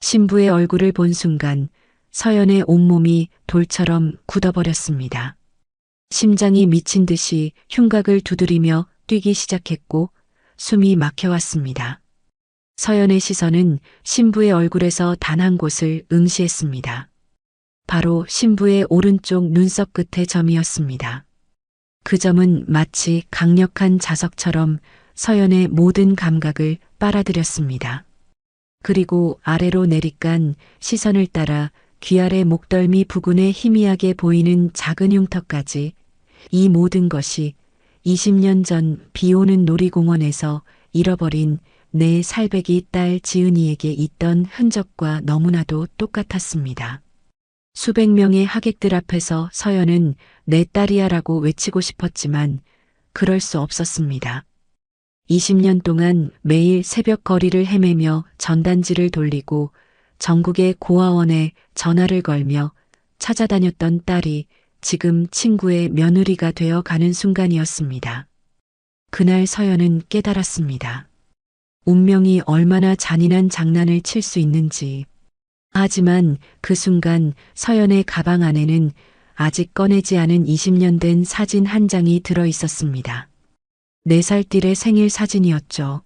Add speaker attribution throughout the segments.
Speaker 1: 신부의 얼굴을 본 순간 서연의 온몸이 돌처럼 굳어버렸습니다. 심장이 미친 듯이 흉곽을 두드리며 뛰기 시작했고 숨이 막혀왔습니다. 서연의 시선은 신부의 얼굴에서 단 한 곳을 응시했습니다. 바로 신부의 오른쪽 눈썹 끝의 점이었습니다. 그 점은 마치 강력한 자석처럼 서연의 모든 감각을 빨아들였습니다. 그리고 아래로 내리깐 시선을 따라 귀 아래 목덜미 부근에 희미하게 보이는 작은 흉터까지, 이 모든 것이 20년 전 비오는 놀이공원에서 잃어버린 내 살배기 딸 지은이에게 있던 흔적과 너무나도 똑같았습니다. 수백 명의 하객들 앞에서 서연은 내 딸이야라고 외치고 싶었지만 그럴 수 없었습니다. 20년 동안 매일 새벽 거리를 헤매며 전단지를 돌리고 전국의 고아원에 전화를 걸며 찾아다녔던 딸이 지금 친구의 며느리가 되어 가는 순간이었습니다. 그날 서연은 깨달았습니다. 운명이 얼마나 잔인한 장난을 칠 수 있는지. 하지만 그 순간 서연의 가방 안에는 아직 꺼내지 않은 20년 된 사진 한 장이 들어 있었습니다. 4살 띨의 생일 사진이었죠.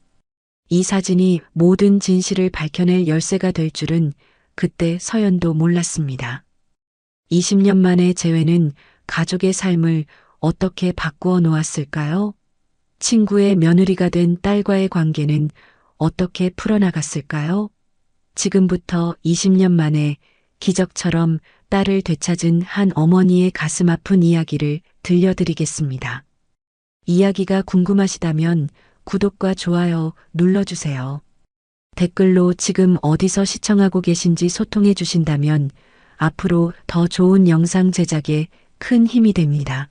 Speaker 1: 이 사진이 모든 진실을 밝혀낼 열쇠가 될 줄은 그때 서연도 몰랐습니다. 20년 만의 재회는 가족의 삶을 어떻게 바꾸어 놓았을까요? 친구의 며느리가 된 딸과의 관계는 어떻게 풀어나갔을까요? 지금부터 20년 만에 기적처럼 딸을 되찾은 한 어머니의 가슴 아픈 이야기를 들려드리겠습니다. 이야기가 궁금하시다면 구독과 좋아요 눌러주세요. 댓글로 지금 어디서 시청하고 계신지 소통해 주신다면 앞으로 더 좋은 영상 제작에 큰 힘이 됩니다.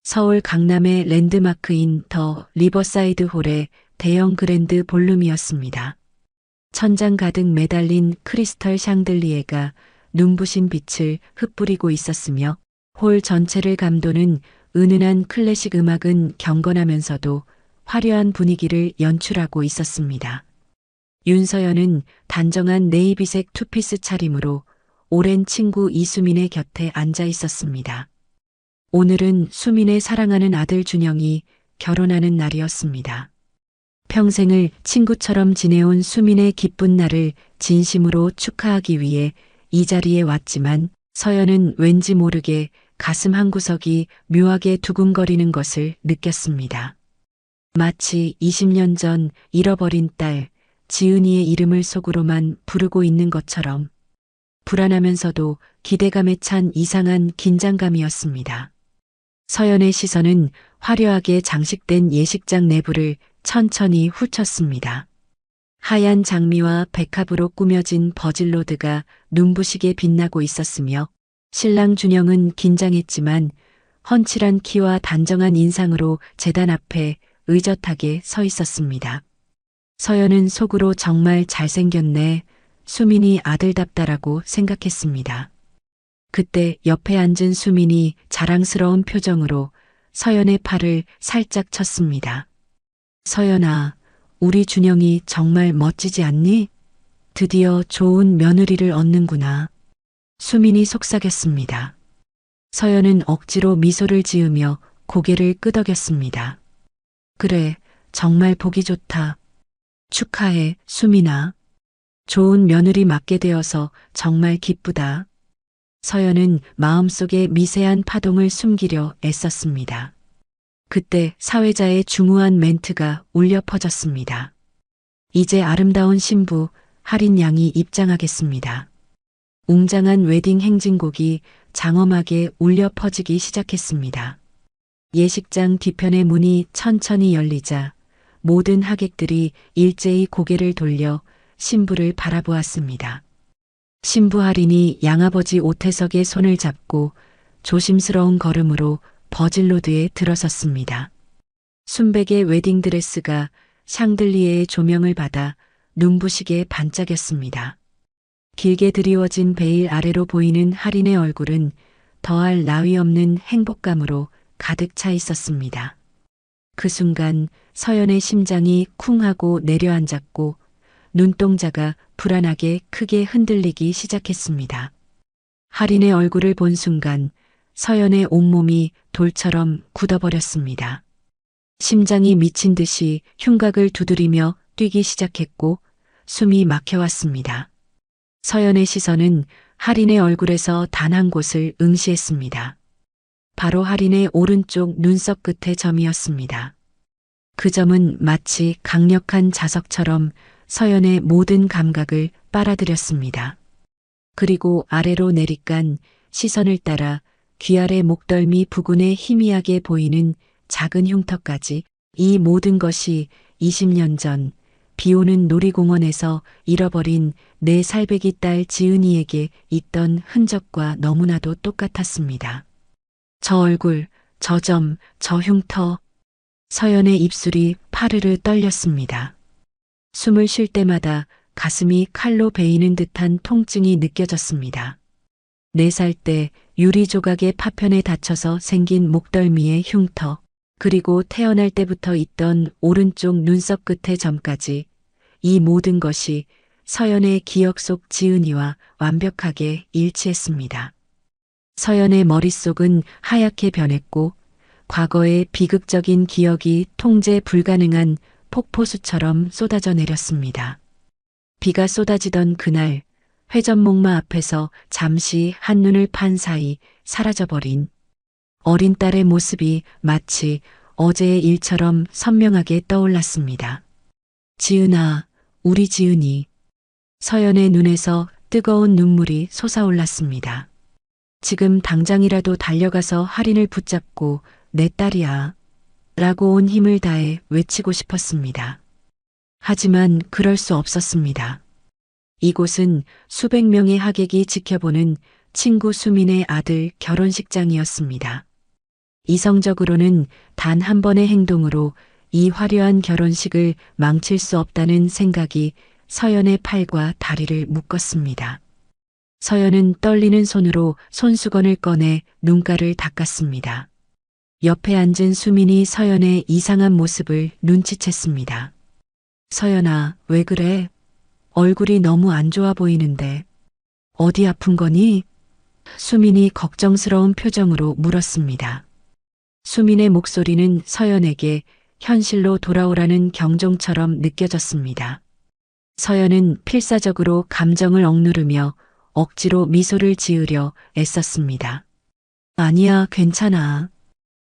Speaker 1: 서울 강남의 랜드마크인 더 리버사이드 홀의 대형 그랜드 볼룸이었습니다. 천장 가득 매달린 크리스털 샹들리에가 눈부신 빛을 흩뿌리고 있었으며 홀 전체를 감도는 은은한 클래식 음악은 경건하면서도 화려한 분위기를 연출하고 있었습니다. 윤서연은 단정한 네이비색 투피스 차림으로 오랜 친구 이수민의 곁에 앉아 있었습니다. 오늘은 수민의 사랑하는 아들 준영이 결혼하는 날이었습니다. 평생을 친구처럼 지내온 수민의 기쁜 날을 진심으로 축하하기 위해 이 자리에 왔지만 서연은 왠지 모르게 가슴 한구석이 묘하게 두근거리는 것을 느꼈습니다. 마치 20년 전 잃어버린 딸 지은이의 이름을 속으로만 부르고 있는 것처럼 불안하면서도 기대감에 찬 이상한 긴장감이었습니다. 서연의 시선은 화려하게 장식된 예식장 내부를 천천히 훑었습니다. 하얀 장미와 백합으로 꾸며진 버질로드가 눈부시게 빛나고 있었으며 신랑 준영은 긴장했지만 훤칠한 키와 단정한 인상으로 제단 앞에 의젓하게 서 있었습니다. 서연은 속으로 정말 잘생겼네, 수민이 아들답다라고 생각했습니다. 그때 옆에 앉은 수민이 자랑스러운 표정으로 서연의 팔을 살짝 쳤습니다. 서연아, 우리 준영이 정말 멋지지 않니? 드디어 좋은 며느리를 얻는구나. 수민이 속삭였습니다. 서연은 억지로 미소를 지으며 고개를 끄덕였습니다. 그래, 정말 보기 좋다. 축하해, 수민아. 좋은 며느리 맡게 되어서 정말 기쁘다. 서연은 마음속에 미세한 파동을 숨기려 애썼습니다. 그때 사회자의 중후한 멘트가 울려 퍼졌습니다. 이제 아름다운 신부 할인 양이 입장하겠습니다. 웅장한 웨딩 행진곡이 장엄하게 울려 퍼지기 시작했습니다. 예식장 뒤편의 문이 천천히 열리자 모든 하객들이 일제히 고개를 돌려 신부를 바라보았습니다. 신부 할인이 양아버지 오태석의 손을 잡고 조심스러운 걸음으로 버질로드에 들어섰습니다. 순백의 웨딩드레스가 샹들리에의 조명을 받아 눈부시게 반짝였습니다. 길게 드리워진 베일 아래로 보이는 할인의 얼굴은 더할 나위 없는 행복감으로 가득 차 있었습니다. 그 순간 서연의 심장이 쿵 하고 내려앉았고 눈동자가 불안하게 크게 흔들리기 시작했습니다. 할인의 얼굴을 본 순간 서연의 온몸이 돌처럼 굳어버렸습니다. 심장이 미친 듯이 흉곽을 두드리며 뛰기 시작했고 숨이 막혀왔습니다. 서연의 시선은 할인의 얼굴에서 단 한 곳을 응시했습니다. 바로 할인의 오른쪽 눈썹 끝의 점이었습니다. 그 점은 마치 강력한 자석처럼 서연의 모든 감각을 빨아들였습니다. 그리고 아래로 내리깐 시선을 따라 귀 아래 목덜미 부근에 희미하게 보이는 작은 흉터까지, 이 모든 것이 20년 전 비오는 놀이공원에서 잃어버린 내 살배기 딸 지은이에게 있던 흔적과 너무나도 똑같았습니다. 저 얼굴, 저 점, 저 흉터. 서연의 입술이 파르르 떨렸습니다. 숨을 쉴 때마다 가슴이 칼로 베이는 듯한 통증이 느껴졌습니다. 4살 때 유리 조각의 파편에 다쳐서 생긴 목덜미의 흉터, 그리고 태어날 때부터 있던 오른쪽 눈썹 끝의 점까지, 이 모든 것이 서연의 기억 속 지은이와 완벽하게 일치했습니다. 서연의 머릿속은 하얗게 변했고 과거의 비극적인 기억이 통제 불가능한 폭포수처럼 쏟아져 내렸습니다. 비가 쏟아지던 그날, 회전목마 앞에서 잠시 한눈을 판 사이 사라져버린 어린 딸의 모습이 마치 어제의 일처럼 선명하게 떠올랐습니다. 지은아, 우리 지은이. 서연의 눈에서 뜨거운 눈물이 솟아올랐습니다. 지금 당장이라도 달려가서 할인을 붙잡고 내 딸이야 라고 온 힘을 다해 외치고 싶었습니다. 하지만 그럴 수 없었습니다. 이곳은 수백 명의 하객이 지켜보는 친구 수민의 아들 결혼식장이었습니다. 이성적으로는 단 한 번의 행동으로 이 화려한 결혼식을 망칠 수 없다는 생각이 서연의 팔과 다리를 묶었습니다. 서연은 떨리는 손으로 손수건을 꺼내 눈가를 닦았습니다. 옆에 앉은 수민이 서연의 이상한 모습을 눈치챘습니다. 서연아, 왜 그래? 얼굴이 너무 안 좋아 보이는데. 어디 아픈 거니? 수민이 걱정스러운 표정으로 물었습니다. 수민의 목소리는 서연에게 현실로 돌아오라는 경종처럼 느껴졌습니다. 서연은 필사적으로 감정을 억누르며 억지로 미소를 지으려 애썼습니다. 아니야, 괜찮아.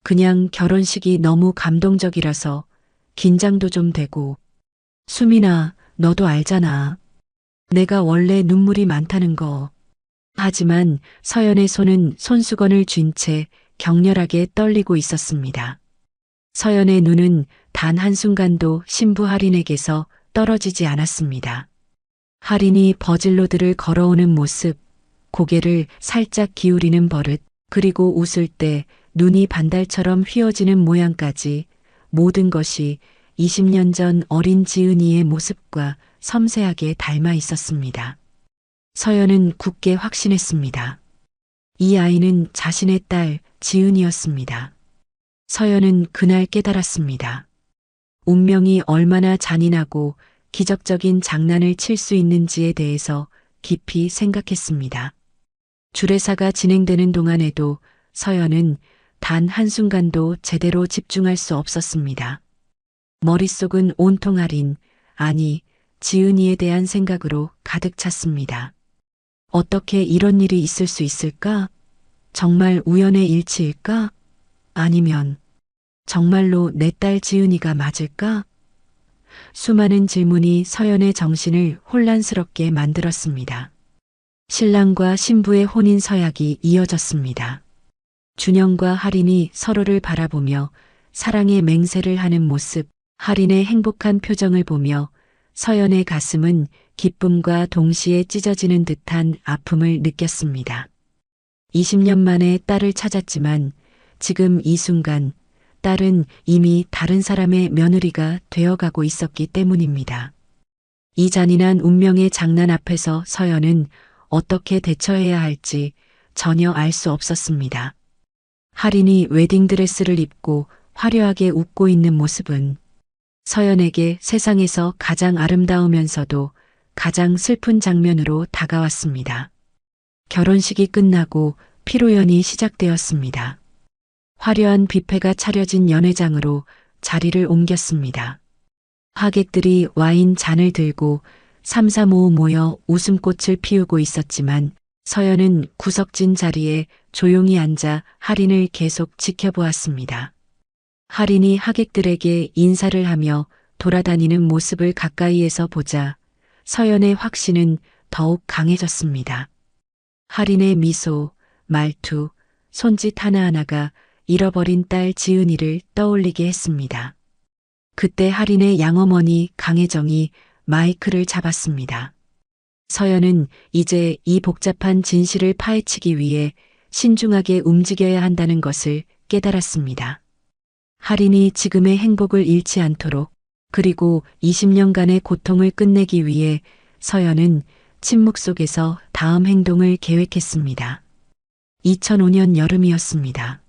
Speaker 1: 그냥 결혼식이 너무 감동적이라서 긴장도 좀 되고. 수민아, 너도 알잖아. 내가 원래 눈물이 많다는 거. 하지만 서연의 손은 손수건을 쥔 채 격렬하게 떨리고 있었습니다. 서연의 눈은 단 한순간도 신부 할인에게서 떨어지지 않았습니다. 할인이 버질로드를 걸어오는 모습, 고개를 살짝 기울이는 버릇, 그리고 웃을 때 눈이 반달처럼 휘어지는 모양까지, 모든 것이 20년 전 어린 지은이의 모습과 섬세하게 닮아 있었습니다. 서연은 굳게 확신했습니다. 이 아이는 자신의 딸 지은이었습니다. 서연은 그날 깨달았습니다. 운명이 얼마나 잔인하고 기적적인 장난을 칠 수 있는지에 대해서 깊이 생각했습니다. 주례사가 진행되는 동안에도 서연은 단 한순간도 제대로 집중할 수 없었습니다. 머릿속은 온통 할인, 아니, 지은이에 대한 생각으로 가득 찼습니다. 어떻게 이런 일이 있을 수 있을까? 정말 우연의 일치일까? 아니면 정말로 내 딸 지은이가 맞을까? 수많은 질문이 서연의 정신을 혼란스럽게 만들었습니다. 신랑과 신부의 혼인 서약이 이어졌습니다. 준영과 할인이 서로를 바라보며 사랑의 맹세를 하는 모습, 할인의 행복한 표정을 보며 서연의 가슴은 기쁨과 동시에 찢어지는 듯한 아픔을 느꼈습니다. 20년 만에 딸을 찾았지만 지금 이 순간 딸은 이미 다른 사람의 며느리가 되어가고 있었기 때문입니다. 이 잔인한 운명의 장난 앞에서 서연은 어떻게 대처해야 할지 전혀 알 수 없었습니다. 할인이 웨딩드레스를 입고 화려하게 웃고 있는 모습은 서연에게 세상에서 가장 아름다우면서도 가장 슬픈 장면으로 다가왔습니다. 결혼식이 끝나고 피로연이 시작되었습니다. 화려한 뷔페가 차려진 연회장으로 자리를 옮겼습니다. 하객들이 와인 잔을 들고 삼삼오오 모여 웃음꽃을 피우고 있었지만 서연은 구석진 자리에 조용히 앉아 할인을 계속 지켜보았습니다. 할인이 하객들에게 인사를 하며 돌아다니는 모습을 가까이에서 보자 서연의 확신은 더욱 강해졌습니다. 할인의 미소, 말투, 손짓 하나하나가 잃어버린 딸 지은이를 떠올리게 했습니다. 그때 할인의 양어머니 강혜정이 마이크를 잡았습니다. 서연은 이제 이 복잡한 진실을 파헤치기 위해 신중하게 움직여야 한다는 것을 깨달았습니다. 할인이 지금의 행복을 잃지 않도록 그리고 20년간의 고통을 끝내기 위해 서연은 침묵 속에서 다음 행동을 계획했습니다. 2005년 여름이었습니다.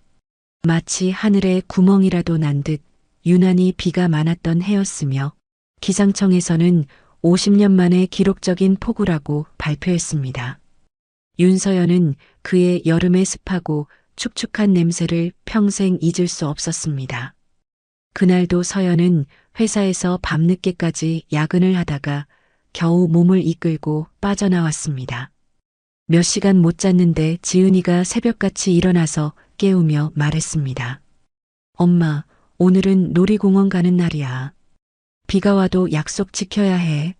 Speaker 1: 마치 하늘에 구멍이라도 난 듯 유난히 비가 많았던 해였으며 기상청에서는 50년 만에 기록적인 폭우라고 발표했습니다. 윤서연은 그의 여름의 습하고 축축한 냄새를 평생 잊을 수 없었습니다. 그날도 서연은 회사에서 밤늦게까지 야근을 하다가 겨우 몸을 이끌고 빠져나왔습니다. 몇 시간 못 잤는데 지은이가 새벽같이 일어나서 깨우며 말했습니다. 엄마, 오늘은 놀이공원 가는 날이야. 비가 와도 약속 지켜야 해.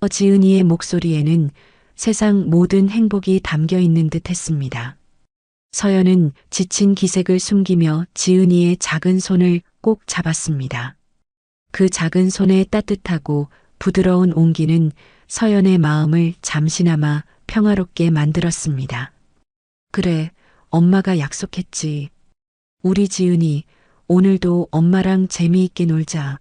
Speaker 1: 지은이의 목소리에는 세상 모든 행복이 담겨 있는 듯 했습니다. 서연은 지친 기색을 숨기며 지은이의 작은 손을 꼭 잡았습니다. 그 작은 손의 따뜻하고 부드러운 온기는 서연의 마음을 잠시나마 평화롭게 만들었습니다. 그래, 엄마가 약속했지. 우리 지은이 오늘도 엄마랑 재미있게 놀자.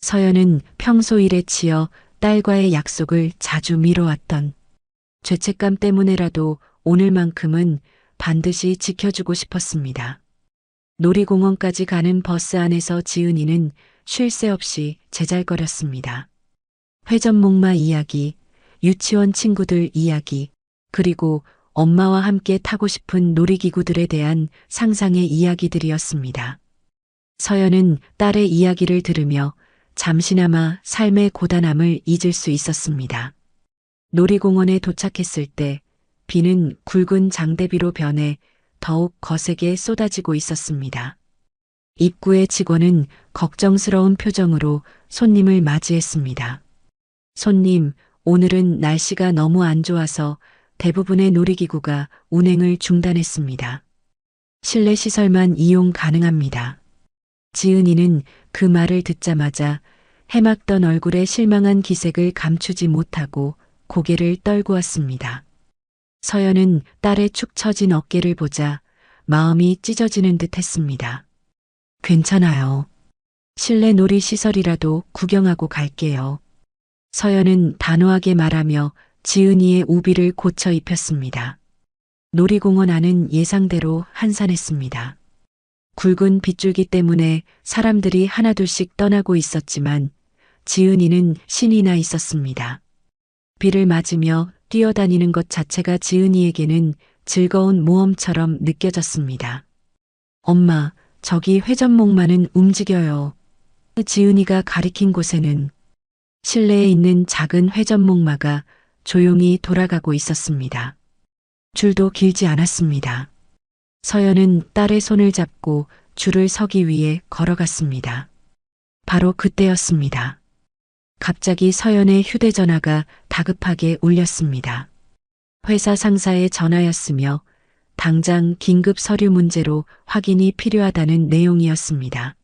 Speaker 1: 서연은 평소 일에 치여 딸과의 약속을 자주 미뤄왔던 죄책감 때문에라도 오늘만큼은 반드시 지켜주고 싶었습니다. 놀이공원까지 가는 버스 안에서 지은이는 쉴 새 없이 제잘거렸습니다. 회전목마 이야기, 유치원 친구들 이야기, 그리고 엄마와 함께 타고 싶은 놀이기구들에 대한 상상의 이야기들이었습니다. 서연은 딸의 이야기를 들으며 잠시나마 삶의 고단함을 잊을 수 있었습니다. 놀이공원에 도착했을 때 비는 굵은 장대비로 변해 더욱 거세게 쏟아지고 있었습니다. 입구의 직원은 걱정스러운 표정으로 손님을 맞이했습니다. 손님, 오늘은 날씨가 너무 안 좋아서 대부분의 놀이기구가 운행을 중단했습니다. 실내 시설만 이용 가능합니다. 지은이는 그 말을 듣자마자 해맑던 얼굴에 실망한 기색을 감추지 못하고 고개를 떨고 왔습니다. 서연은 딸의 축 처진 어깨를 보자 마음이 찢어지는 듯 했습니다. 괜찮아요. 실내 놀이시설이라도 구경하고 갈게요. 서연은 단호하게 말하며 지은이의 우비를 고쳐 입혔습니다. 놀이공원 안은 예상대로 한산했습니다. 굵은 빗줄기 때문에 사람들이 하나둘씩 떠나고 있었지만 지은이는 신이 나 있었습니다. 비를 맞으며 뛰어다니는 것 자체가 지은이에게는 즐거운 모험처럼 느껴졌습니다. 엄마, 저기 회전목마는 움직여요. 지은이가 가리킨 곳에는 실내에 있는 작은 회전목마가 조용히 돌아가고 있었습니다. 줄도 길지 않았습니다. 서연은 딸의 손을 잡고 줄을 서기 위해 걸어갔습니다. 바로 그때였습니다. 갑자기 서연의 휴대전화가 다급하게 울렸습니다. 회사 상사의 전화였으며 당장 긴급 서류 문제로 확인이 필요하다는 내용이었습니다.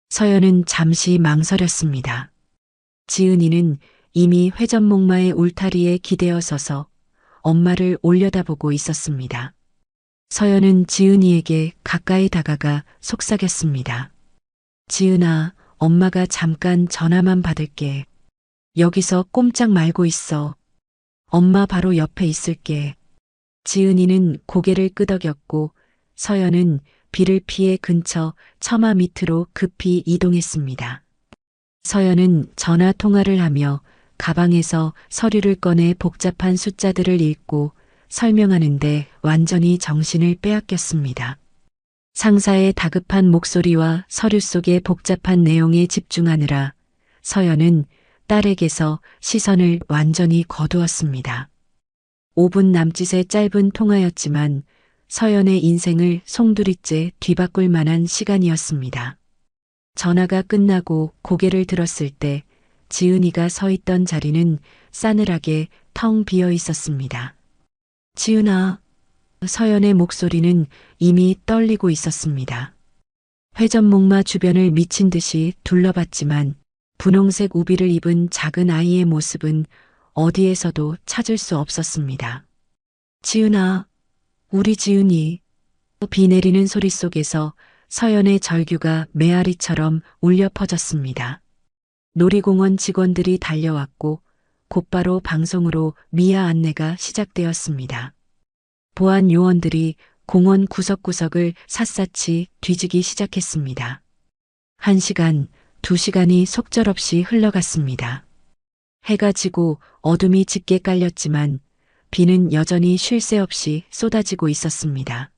Speaker 1: 서연은 잠시 망설였습니다. 지은이는 이미 회전목마의 울타리에 기대어 서서 엄마를 올려다보고 있었습니다. 서연은 지은이에게 가까이 다가가 속삭였습니다. 지은아, 엄마가 잠깐 전화만 받을게. 여기서 꼼짝 말고 있어. 엄마 바로 옆에 있을게. 지은이는 고개를 끄덕였고 서연은 비를 피해 근처 처마 밑으로 급히 이동했습니다. 서연은 전화 통화를 하며 가방에서 서류를 꺼내 복잡한 숫자들을 읽고 설명하는데 완전히 정신을 빼앗겼습니다. 상사의 다급한 목소리와 서류 속의 복잡한 내용에 집중하느라 서연은 딸에게서 시선을 완전히 거두었습니다. 5분 남짓의 짧은 통화였지만 서연의 인생을 송두리째 뒤바꿀 만한 시간이었습니다. 전화가 끝나고 고개를 들었을 때 지은이가 서 있던 자리는 싸늘하게 텅 비어 있었습니다. 지은아, 서연의 목소리는 이미 떨리고 있었습니다. 회전목마 주변을 미친 듯이 둘러봤지만 분홍색 우비를 입은 작은 아이의 모습은 어디에서도 찾을 수 없었습니다. 지은아, 우리 지은이. 비 내리는 소리 속에서 서연의 절규가 메아리처럼 울려 퍼졌습니다. 놀이공원 직원들이 달려왔고 곧바로 방송으로 미아 안내가 시작되었습니다. 보안 요원들이 공원 구석구석을 샅샅이 뒤지기 시작했습니다. 1시간, 2시간이 속절없이 흘러갔습니다. 해가 지고 어둠이 짙게 깔렸지만 비는 여전히 쉴 새 없이 쏟아지고 있었습니다.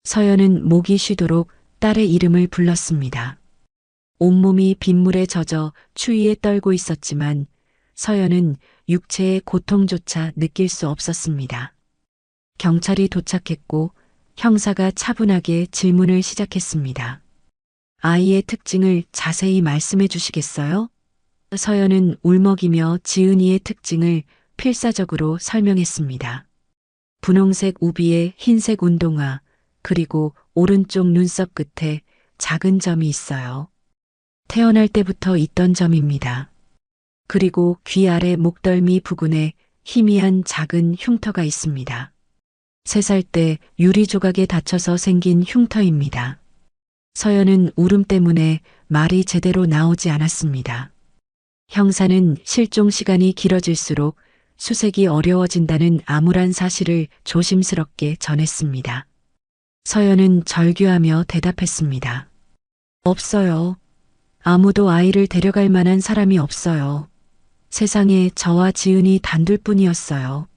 Speaker 1: 서연은 목이 쉬도록 딸의 이름을 불렀습니다. 온몸이 빗물에 젖어 추위에 떨고 있었지만 서연은 육체의 고통조차 느낄 수 없었습니다. 경찰이 도착했고 형사가 차분하게 질문을 시작했습니다. 아이의 특징을 자세히 말씀해 주시겠어요? 서연은 울먹이며 지은이의 특징을 필사적으로 설명했습니다. 분홍색 우비에 흰색 운동화, 그리고 오른쪽 눈썹 끝에 작은 점이 있어요. 태어날 때부터 있던 점입니다. 그리고 귀 아래 목덜미 부근에 희미한 작은 흉터가 있습니다. 3살 때 유리 조각에 다쳐서 생긴 흉터입니다. 서연은 울음 때문에 말이 제대로 나오지 않았습니다. 형사는 실종 시간이 길어질수록 수색이 어려워진다는 암울한 사실을 조심스럽게 전했습니다. 서연은 절규하며 대답했습니다. 없어요. 아무도 아이를 데려갈 만한 사람이 없어요. 세상에 저와 지은이 단둘뿐이었어요.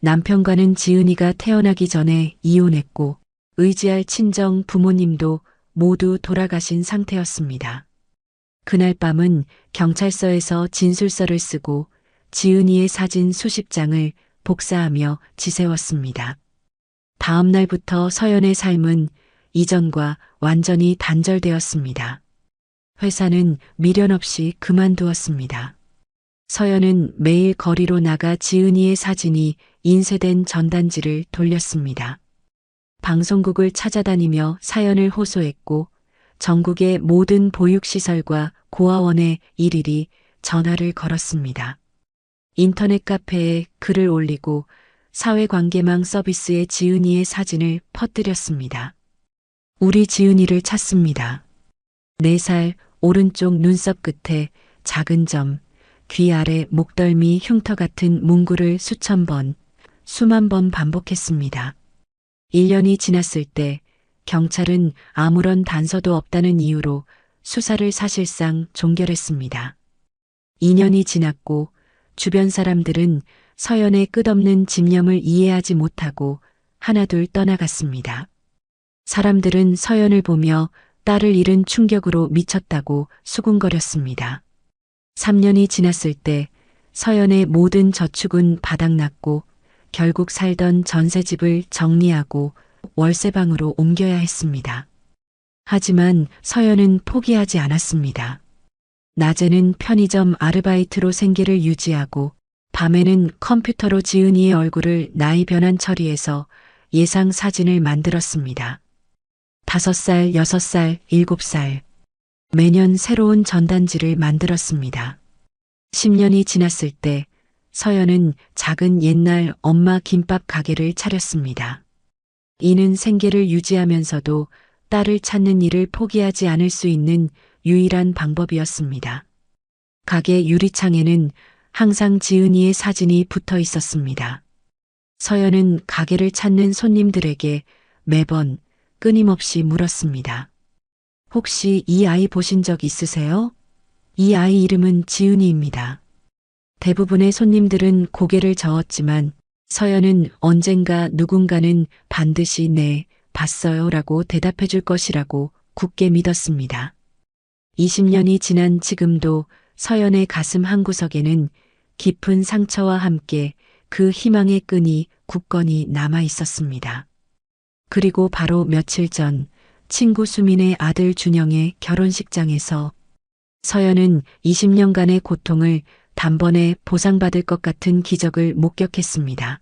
Speaker 1: 남편과는 지은이가 태어나기 전에 이혼했고 의지할 친정 부모님도 모두 돌아가신 상태였습니다. 그날 밤은 경찰서에서 진술서를 쓰고 지은이의 사진 수십 장을 복사하며 지새웠습니다. 다음 날부터 서연의 삶은 이전과 완전히 단절되었습니다. 회사는 미련 없이 그만두었습니다. 서연은 매일 거리로 나가 지은이의 사진이 인쇄된 전단지를 돌렸습니다. 방송국을 찾아다니며 사연을 호소했고 전국의 모든 보육시설과 고아원에 일일이 전화를 걸었습니다. 인터넷 카페에 글을 올리고 사회관계망 서비스에 지은이의 사진을 퍼뜨렸습니다. 우리 지은이를 찾습니다. 4살 오른쪽 눈썹 끝에 작은 점, 귀 아래 목덜미 흉터 같은 문구를 수천 번, 수만 번 반복했습니다. 1년이 지났을 때 경찰은 아무런 단서도 없다는 이유로 수사를 사실상 종결했습니다. 2년이 지났고 주변 사람들은 서연의 끝없는 집념을 이해하지 못하고 하나둘 떠나갔습니다. 사람들은 서연을 보며 딸을 잃은 충격으로 미쳤다고 수군거렸습니다. 3년이 지났을 때 서연의 모든 저축은 바닥났고 결국 살던 전셋집을 정리하고 월세방으로 옮겨야 했습니다. 하지만 서연은 포기하지 않았습니다. 낮에는 편의점 아르바이트로 생계를 유지하고 밤에는 컴퓨터로 지은이의 얼굴을 나이 변환 처리해서 예상 사진을 만들었습니다. 5살, 6살, 7살. 매년 새로운 전단지를 만들었습니다. 10년이 지났을 때 서연은 작은 옛날 엄마 김밥 가게를 차렸습니다. 이는 생계를 유지하면서도 딸을 찾는 일을 포기하지 않을 수 있는 유일한 방법이었습니다. 가게 유리창에는 항상 지은이의 사진이 붙어 있었습니다. 서연은 가게를 찾는 손님들에게 매번 끊임없이 물었습니다. 혹시 이 아이 보신 적 있으세요? 이 아이 이름은 지은이입니다. 대부분의 손님들은 고개를 저었지만 서연은 언젠가 누군가는 반드시 네, 봤어요 라고 대답해 줄 것이라고 굳게 믿었습니다. 20년이 지난 지금도 서연의 가슴 한구석에는 깊은 상처와 함께 그 희망의 끈이 굳건히 남아 있었습니다. 그리고 바로 며칠 전 친구 수민의 아들 준영의 결혼식장에서 서연은 20년간의 고통을 단번에 보상받을 것 같은 기적을 목격했습니다.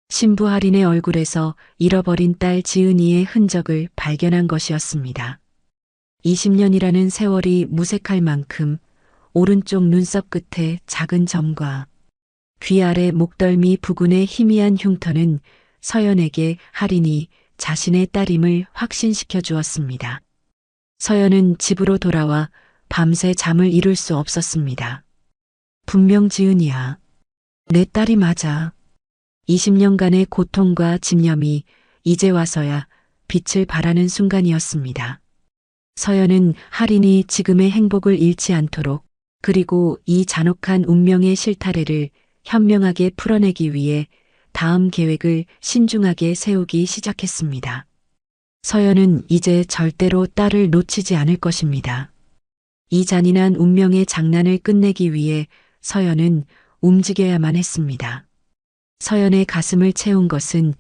Speaker 1: 신부 할인의 얼굴에서 잃어버린 딸 지은이의 흔적을 발견한 것이었습니다. 20년이라는 세월이 무색할 만큼 오른쪽 눈썹 끝에 작은 점과 귀 아래 목덜미 부근의 희미한 흉터는 서연에게 할인이 자신의 딸임을 확신시켜 주었습니다. 서연은 집으로 돌아와 밤새 잠을 이룰 수 없었습니다. 분명 지은이야. 내 딸이 맞아. 20년간의 고통과 집념이 이제 와서야 빛을 발하는 순간이었습니다. 서연은 할인이 지금의 행복을 잃지 않도록 그리고 이 잔혹한 운명의 실타래를 현명하게 풀어내기 위해 다음 계획을 신중하게 세우기 시작했습니다. 서연은 이제 절대로 딸을 놓치지 않을 것입니다. 이 잔인한 운명의 장난을 끝내기 위해 서연은 움직여야만 했습니다. 서연의 가슴을 채운 것은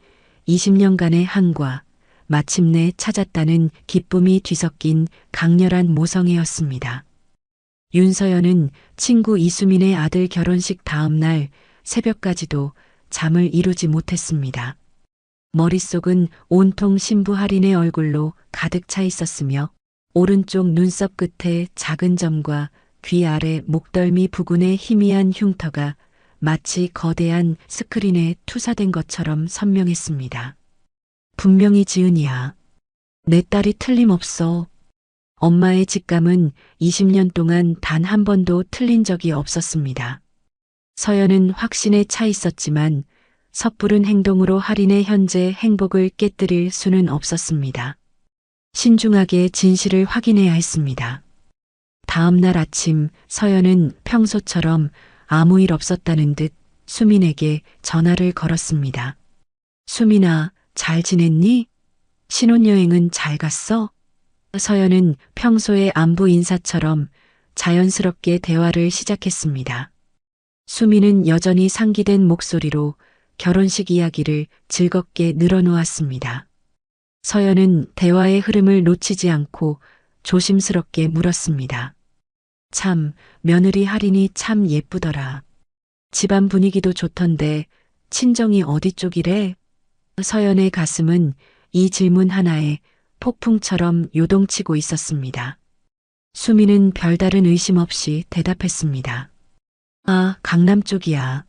Speaker 1: 20년간의 한과 마침내 찾았다는 기쁨이 뒤섞인 강렬한 모성애였습니다. 윤서연은 친구 이수민의 아들 결혼식 다음 날 새벽까지도 잠을 이루지 못했습니다. 머릿속은 온통 신부 할인의 얼굴로 가득 차 있었으며 오른쪽 눈썹 끝에 작은 점과 귀 아래 목덜미 부근의 희미한 흉터가 마치 거대한 스크린에 투사된 것처럼 선명했습니다. 분명히 지은이야. 내 딸이 틀림없어. 엄마의 직감은 20년 동안 단 한 번도 틀린 적이 없었습니다. 서연은 확신에 차 있었지만 섣부른 행동으로 할인의 현재 행복을 깨뜨릴 수는 없었습니다. 신중하게 진실을 확인해야 했습니다. 다음 날 아침 서연은 평소처럼 아무 일 없었다는 듯 수민에게 전화를 걸었습니다. 수민아, 잘 지냈니? 신혼여행은 잘 갔어? 서연은 평소의 안부 인사처럼 자연스럽게 대화를 시작했습니다. 수민은 여전히 상기된 목소리로 결혼식 이야기를 즐겁게 늘어놓았습니다. 서연은 대화의 흐름을 놓치지 않고 조심스럽게 물었습니다. 참, 며느리 할인이 참 예쁘더라. 집안 분위기도 좋던데 친정이 어디 쪽이래? 서연의 가슴은 이 질문 하나에 폭풍처럼 요동치고 있었습니다. 수미는 별다른 의심 없이 대답했습니다. 아, 강남 쪽이야.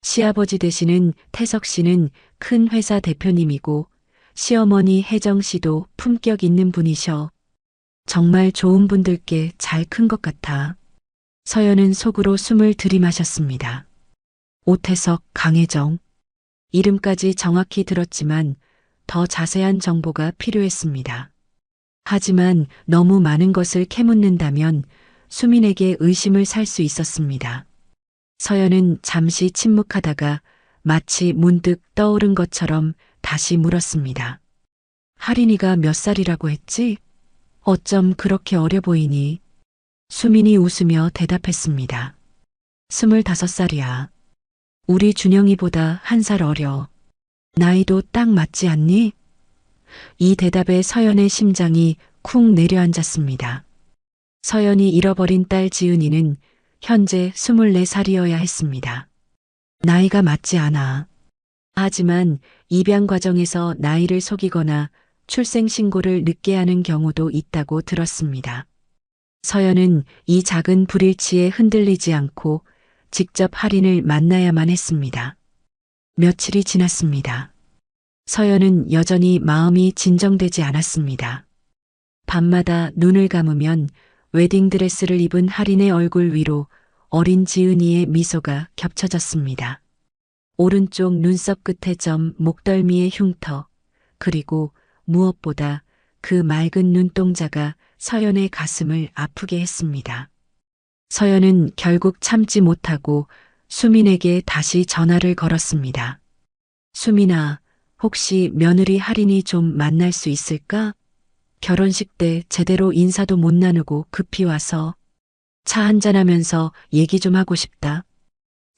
Speaker 1: 시아버지 되시는 태석 씨는 큰 회사 대표님이고 시어머니 혜정 씨도 품격 있는 분이셔. 정말 좋은 분들께 잘 큰 것 같아. 서연은 속으로 숨을 들이마셨습니다. 오태석, 강혜정. 이름까지 정확히 들었지만 더 자세한 정보가 필요했습니다. 하지만 너무 많은 것을 캐묻는다면 수민에게 의심을 살 수 있었습니다. 서연은 잠시 침묵하다가 마치 문득 떠오른 것처럼 다시 물었습니다. 할인이가 몇 살이라고 했지? 어쩜 그렇게 어려 보이니? 수민이 웃으며 대답했습니다. 25살이야. 우리 준영이보다 1살 어려. 나이도 딱 맞지 않니? 이 대답에 서연의 심장이 쿵 내려앉았습니다. 서연이 잃어버린 딸 지은이는 현재 24살이어야 했습니다. 나이가 맞지 않아. 하지만 입양 과정에서 나이를 속이거나 출생신고를 늦게 하는 경우도 있다고 들었습니다. 서연은 이 작은 불일치에 흔들리지 않고 직접 할인을 만나야만 했습니다. 며칠이 지났습니다. 서연은 여전히 마음이 진정되지 않았습니다. 밤마다 눈을 감으면 웨딩드레스를 입은 할인의 얼굴 위로 어린 지은이의 미소가 겹쳐졌습니다. 오른쪽 눈썹 끝의 점, 목덜미의 흉터, 그리고 무엇보다 그 맑은 눈동자가 서연의 가슴을 아프게 했습니다. 서연은 결국 참지 못하고 수민에게 다시 전화를 걸었습니다. 수민아, 혹시 며느리 할인이 좀 만날 수 있을까? 결혼식 때 제대로 인사도 못 나누고 급히 와서 차 한잔하면서 얘기 좀 하고 싶다.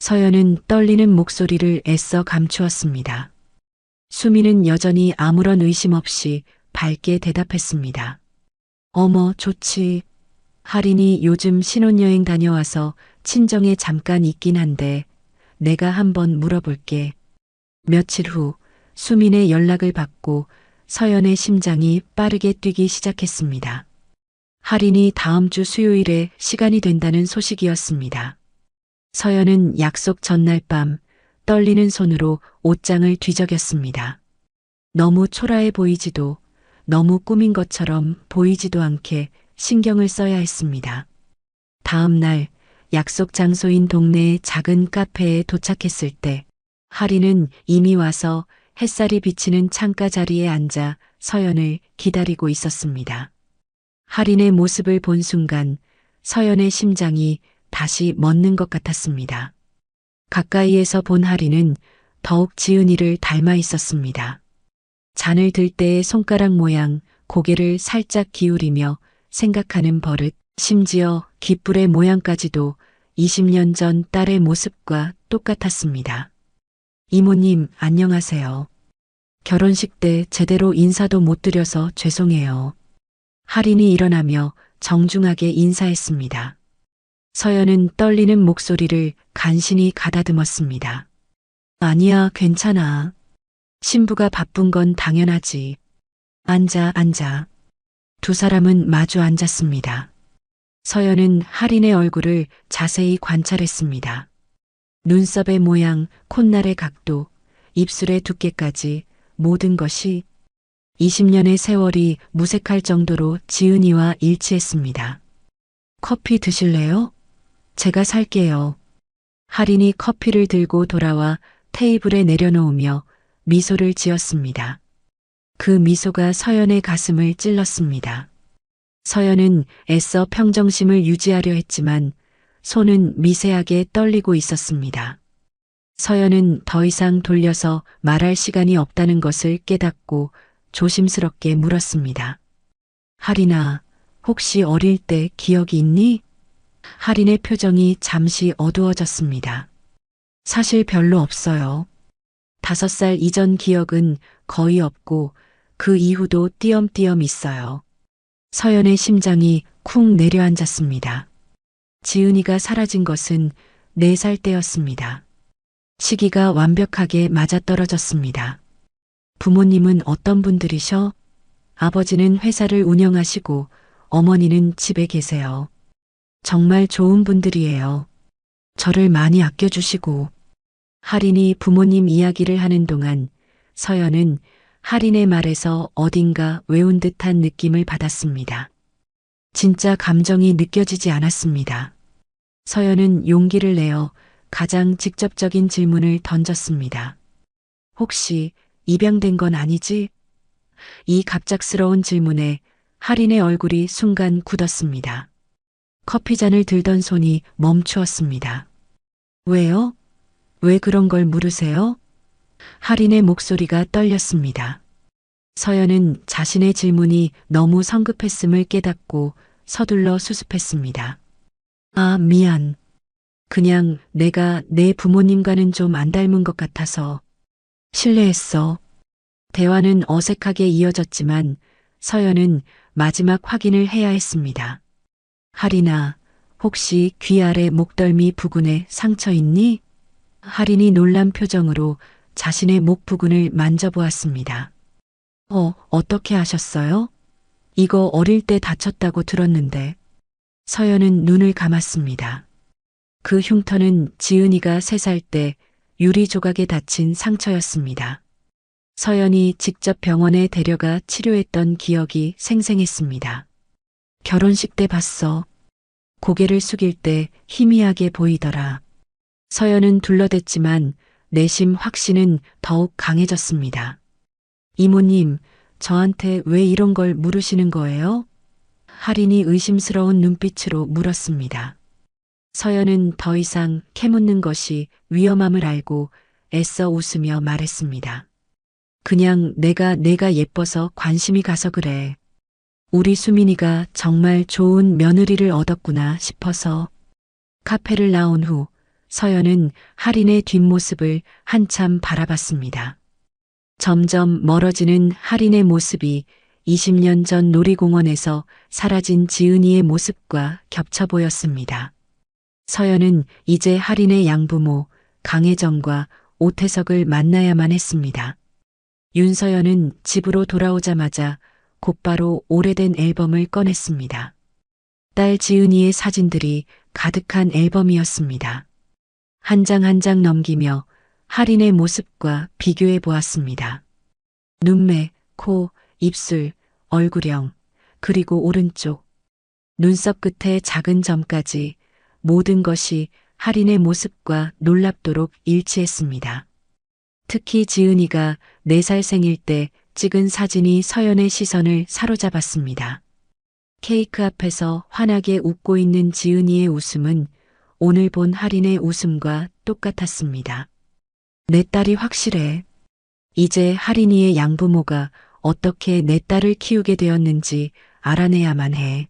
Speaker 1: 서연은 떨리는 목소리를 애써 감추었습니다. 수민은 여전히 아무런 의심 없이 밝게 대답했습니다. 어머, 좋지. 할인이 요즘 신혼여행 다녀와서 친정에 잠깐 있긴 한데 내가 한번 물어볼게. 며칠 후 수민의 연락을 받고 서연의 심장이 빠르게 뛰기 시작했습니다. 할인이 다음 주 수요일에 시간이 된다는 소식이었습니다. 서연은 약속 전날 밤 떨리는 손으로 옷장을 뒤적였습니다. 너무 초라해 보이지도 너무 꾸민 것처럼 보이지도 않게 신경을 써야 했습니다. 다음 날 약속 장소인 동네의 작은 카페에 도착했을 때 할인은 이미 와서 햇살이 비치는 창가 자리에 앉아 서연을 기다리고 있었습니다. 할인의 모습을 본 순간 서연의 심장이 다시 멎는 것 같았습니다. 가까이에서 본 할인은 더욱 지은이를 닮아 있었습니다. 잔을 들 때의 손가락 모양, 고개를 살짝 기울이며 생각하는 버릇, 심지어 귓불의 모양까지도 20년 전 딸의 모습과 똑같았습니다. 이모님, 안녕하세요. 결혼식 때 제대로 인사도 못 드려서 죄송해요. 할인이 일어나며 정중하게 인사했습니다. 서연은 떨리는 목소리를 간신히 가다듬었습니다. 아니야, 괜찮아. 신부가 바쁜 건 당연하지. 앉아, 앉아. 두 사람은 마주 앉았습니다. 서연은 할인의 얼굴을 자세히 관찰했습니다. 눈썹의 모양, 콧날의 각도, 입술의 두께까지 모든 것이 20년의 세월이 무색할 정도로 지은이와 일치했습니다. 커피 드실래요? 제가 살게요. 할인이 커피를 들고 돌아와 테이블에 내려놓으며 미소를 지었습니다. 그 미소가 서연의 가슴을 찔렀습니다. 서연은 애써 평정심을 유지하려 했지만 손은 미세하게 떨리고 있었습니다. 서연은 더 이상 돌려서 말할 시간이 없다는 것을 깨닫고 조심스럽게 물었습니다. 할인아, 혹시 어릴 때 기억이 있니? 할인의 표정이 잠시 어두워졌습니다. 사실 별로 없어요. 5살 이전 기억은 거의 없고 그 이후도 띄엄띄엄 있어요. 서연의 심장이 쿵 내려앉았습니다. 지은이가 사라진 것은 4살 때였습니다. 시기가 완벽하게 맞아떨어졌습니다. 부모님은 어떤 분들이셔? 아버지는 회사를 운영하시고 어머니는 집에 계세요. 정말 좋은 분들이에요. 저를 많이 아껴주시고. 할인이 부모님 이야기를 하는 동안 서연은 할인의 말에서 어딘가 외운 듯한 느낌을 받았습니다. 진짜 감정이 느껴지지 않았습니다. 서연은 용기를 내어 가장 직접적인 질문을 던졌습니다. 혹시 입양된 건 아니지? 이 갑작스러운 질문에 할인의 얼굴이 순간 굳었습니다. 커피잔을 들던 손이 멈추었습니다. 왜요? 왜 그런 걸 물으세요? 할인의 목소리가 떨렸습니다. 서연은 자신의 질문이 너무 성급했음을 깨닫고 서둘러 수습했습니다. 아, 미안. 그냥 내가 내 부모님과는 좀 안 닮은 것 같아서 실례했어. 대화는 어색하게 이어졌지만 서연은 마지막 확인을 해야 했습니다. 할인아, 혹시 귀 아래 목덜미 부근에 상처 있니? 할인이 놀란 표정으로 자신의 목 부근을 만져보았습니다. 어떻게 하셨어요? 이거 어릴 때 다쳤다고 들었는데. 서연은 눈을 감았습니다. 그 흉터는 지은이가 3살 때 유리 조각에 다친 상처였습니다. 서연이 직접 병원에 데려가 치료했던 기억이 생생했습니다. 결혼식 때 봤어. 고개를 숙일 때 희미하게 보이더라. 서연은 둘러댔지만 내심 확신은 더욱 강해졌습니다. 이모님, 저한테 왜 이런 걸 물으시는 거예요? 할인이 의심스러운 눈빛으로 물었습니다. 서연은 더 이상 캐묻는 것이 위험함을 알고 애써 웃으며 말했습니다. 그냥 내가 예뻐서 관심이 가서 그래. 우리 수민이가 정말 좋은 며느리를 얻었구나 싶어서. 카페를 나온 후 서연은 할인의 뒷모습을 한참 바라봤습니다. 점점 멀어지는 할인의 모습이 20년 전 놀이공원에서 사라진 지은이의 모습과 겹쳐 보였습니다. 서연은 이제 할인의 양부모 강혜정과 오태석을 만나야만 했습니다. 윤서연은 집으로 돌아오자마자 곧바로 오래된 앨범을 꺼냈습니다. 딸 지은이의 사진들이 가득한 앨범이었습니다. 한 장 한 장 넘기며 할인의 모습과 비교해 보았습니다. 눈매, 코, 입술, 얼굴형, 그리고 오른쪽, 눈썹 끝에 작은 점까지 모든 것이 할인의 모습과 놀랍도록 일치했습니다. 특히 지은이가 4살 생일 때 찍은 사진이 서연의 시선을 사로잡았습니다. 케이크 앞에서 환하게 웃고 있는 지은이의 웃음은 오늘 본 할인의 웃음과 똑같았습니다. 내 딸이 확실해. 이제 할인이의 양부모가 어떻게 내 딸을 키우게 되었는지 알아내야만 해.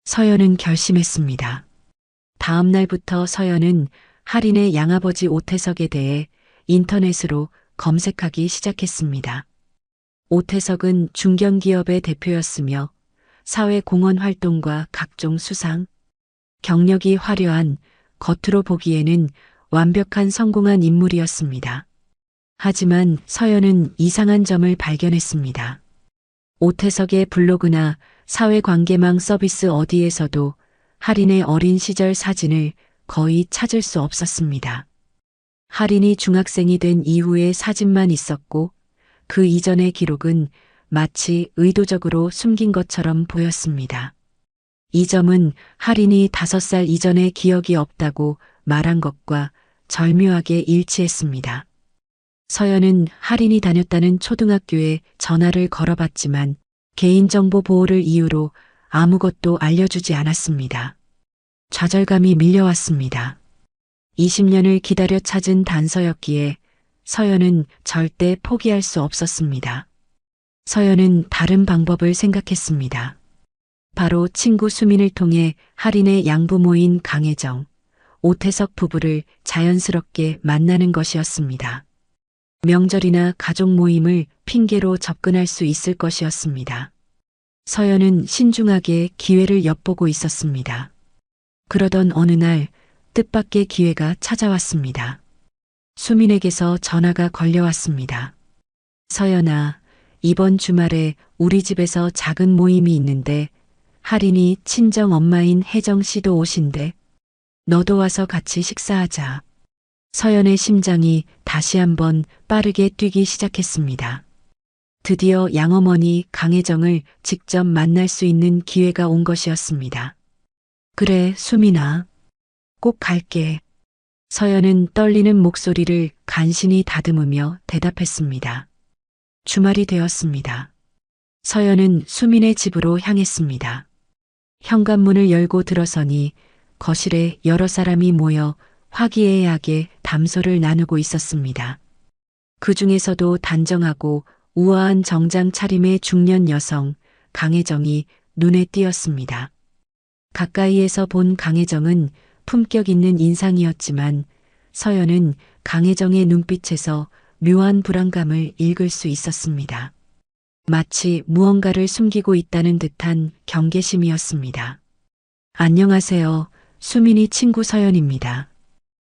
Speaker 1: 서연은 결심했습니다. 다음 날부터 서연은 할인의 양아버지 오태석에 대해 인터넷으로 검색하기 시작했습니다. 오태석은 중견기업의 대표였으며 사회공헌 활동과 각종 수상, 경력이 화려한 겉으로 보기에는 완벽한 성공한 인물이었습니다. 하지만 서연은 이상한 점을 발견했습니다. 오태석의 블로그나 사회관계망 서비스 어디에서도 할인의 어린 시절 사진을 거의 찾을 수 없었습니다. 할인이 중학생이 된 이후의 사진만 있었고 그 이전의 기록은 마치 의도적으로 숨긴 것처럼 보였습니다. 이 점은 할인이 5살 이전의 기억이 없다고 말한 것과 절묘하게 일치했습니다. 서연은 할인이 다녔다는 초등학교에 전화를 걸어봤지만 개인정보 보호를 이유로 아무것도 알려주지 않았습니다. 좌절감이 밀려왔습니다. 20년을 기다려 찾은 단서였기에 서연은 절대 포기할 수 없었습니다. 서연은 다른 방법을 생각했습니다. 바로 친구 수민을 통해 할인의 양부모인 강혜정, 오태석 부부를 자연스럽게 만나는 것이었습니다. 명절이나 가족 모임을 핑계로 접근할 수 있을 것이었습니다. 서연은 신중하게 기회를 엿보고 있었습니다. 그러던 어느 날 뜻밖의 기회가 찾아왔습니다. 수민에게서 전화가 걸려왔습니다. 서연아, 이번 주말에 우리 집에서 작은 모임이 있는데 할인이 친정 엄마인 혜정 씨도 오신대. 너도 와서 같이 식사하자. 서연의 심장이 다시 한번 빠르게 뛰기 시작했습니다. 드디어 양어머니 강혜정을 직접 만날 수 있는 기회가 온 것이었습니다. 그래, 수민아. 꼭 갈게. 서연은 떨리는 목소리를 간신히 다듬으며 대답했습니다. 주말이 되었습니다. 서연은 수민의 집으로 향했습니다. 현관문을 열고 들어서니 거실에 여러 사람이 모여 화기애애하게 담소를 나누고 있었습니다. 그 중에서도 단정하고 우아한 정장 차림의 중년 여성 강혜정이 눈에 띄었습니다. 가까이에서 본 강혜정은 품격 있는 인상이었지만 서연은 강혜정의 눈빛에서 묘한 불안감을 읽을 수 있었습니다. 마치 무언가를 숨기고 있다는 듯한 경계심이었습니다. 안녕하세요. 수민이 친구 서연입니다.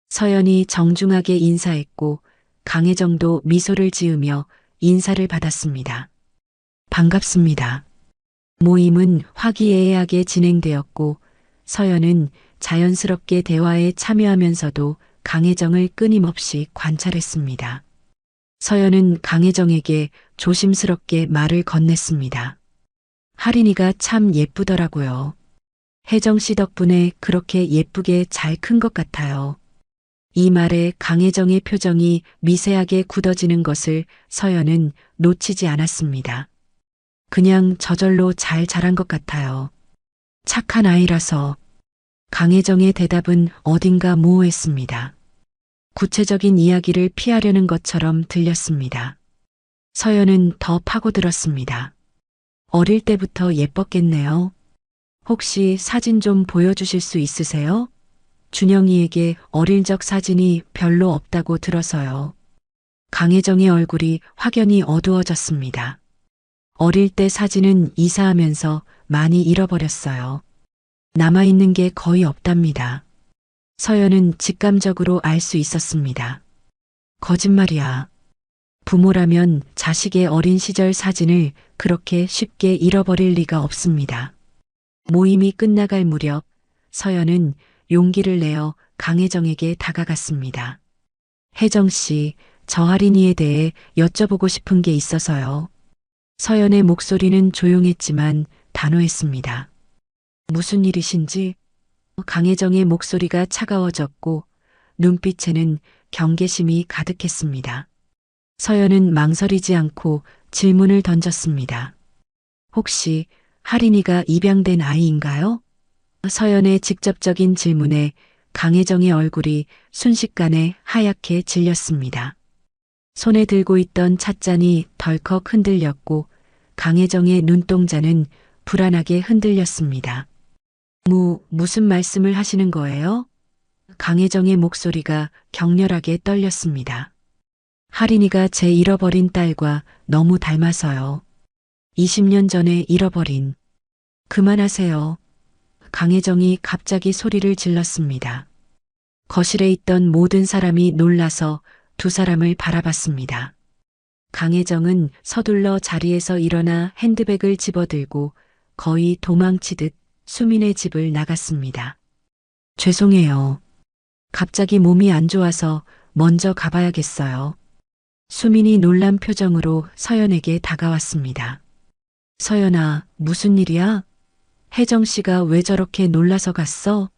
Speaker 1: 서연이 정중하게 인사했고 강혜정도 미소를 지으며 인사를 받았습니다. 반갑습니다. 모임은 화기애애하게 진행되었고 서연은 자연스럽게 대화에 참여하면서도 강혜정을 끊임없이 관찰했습니다. 서연은 강혜정에게 조심스럽게 말을 건넸습니다. 할인이가 참 예쁘더라고요. 혜정 씨 덕분에 그렇게 예쁘게 잘 큰 것 같아요. 이 말에 강혜정의 표정이 미세하게 굳어지는 것을 서연은 놓치지 않았습니다. 그냥 저절로 잘 자란 것 같아요. 착한 아이라서. 강혜정의 대답은 어딘가 모호했습니다. 구체적인 이야기를 피하려는 것처럼 들렸습니다. 서연은 더 파고들었습니다. 어릴 때부터 예뻤겠네요. 혹시 사진 좀 보여주실 수 있으세요? 준영이에게 어릴 적 사진이 별로 없다고 들어서요. 강혜정의 얼굴이 확연히 어두워졌습니다. 어릴 때 사진은 이사하면서 많이 잃어버렸어요. 남아있는 게 거의 없답니다. 서연은 직감적으로 알 수 있었습니다. 거짓말이야. 부모라면 자식의 어린 시절 사진을 그렇게 쉽게 잃어버릴 리가 없습니다. 모임이 끝나갈 무렵 서연은 용기를 내어 강혜정에게 다가갔습니다. 혜정 씨, 저 할인이에 대해 여쭤보고 싶은 게 있어서요. 서연의 목소리는 조용했지만 단호했습니다. 무슨 일이신지? 강혜정의 목소리가 차가워졌고 눈빛에는 경계심이 가득했습니다. 서연은 망설이지 않고 질문을 던졌습니다. 혹시 할인이가 입양된 아이인가요? 서연의 직접적인 질문에 강혜정의 얼굴이 순식간에 하얗게 질렸습니다. 손에 들고 있던 찻잔이 덜컥 흔들렸고 강혜정의 눈동자는 불안하게 흔들렸습니다. 무슨 말씀을 하시는 거예요? 강혜정의 목소리가 격렬하게 떨렸습니다. 할인이가 제 잃어버린 딸과 너무 닮아서요. 20년 전에 잃어버린. 그만하세요. 강혜정이 갑자기 소리를 질렀습니다. 거실에 있던 모든 사람이 놀라서 두 사람을 바라봤습니다. 강혜정은 서둘러 자리에서 일어나 핸드백을 집어들고 거의 도망치듯 수민의 집을 나갔습니다. 죄송해요. 갑자기 몸이 안 좋아서 먼저 가봐야겠어요. 수민이 놀란 표정으로 서연에게 다가왔습니다. 서연아, 무슨 일이야? 혜정 씨가 왜 저렇게 놀라서 갔어?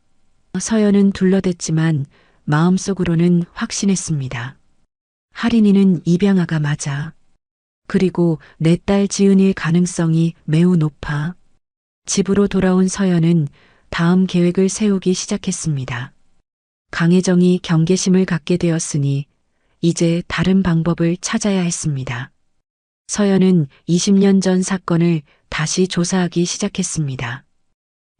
Speaker 1: 서연은 둘러댔지만 마음속으로는 확신했습니다. 할인이는 입양아가 맞아. 그리고 내 딸 지은일 가능성이 매우 높아. 집으로 돌아온 서연은 다음 계획을 세우기 시작했습니다. 강혜정이 경계심을 갖게 되었으니 이제 다른 방법을 찾아야 했습니다. 서연은 20년 전 사건을 다시 조사하기 시작했습니다.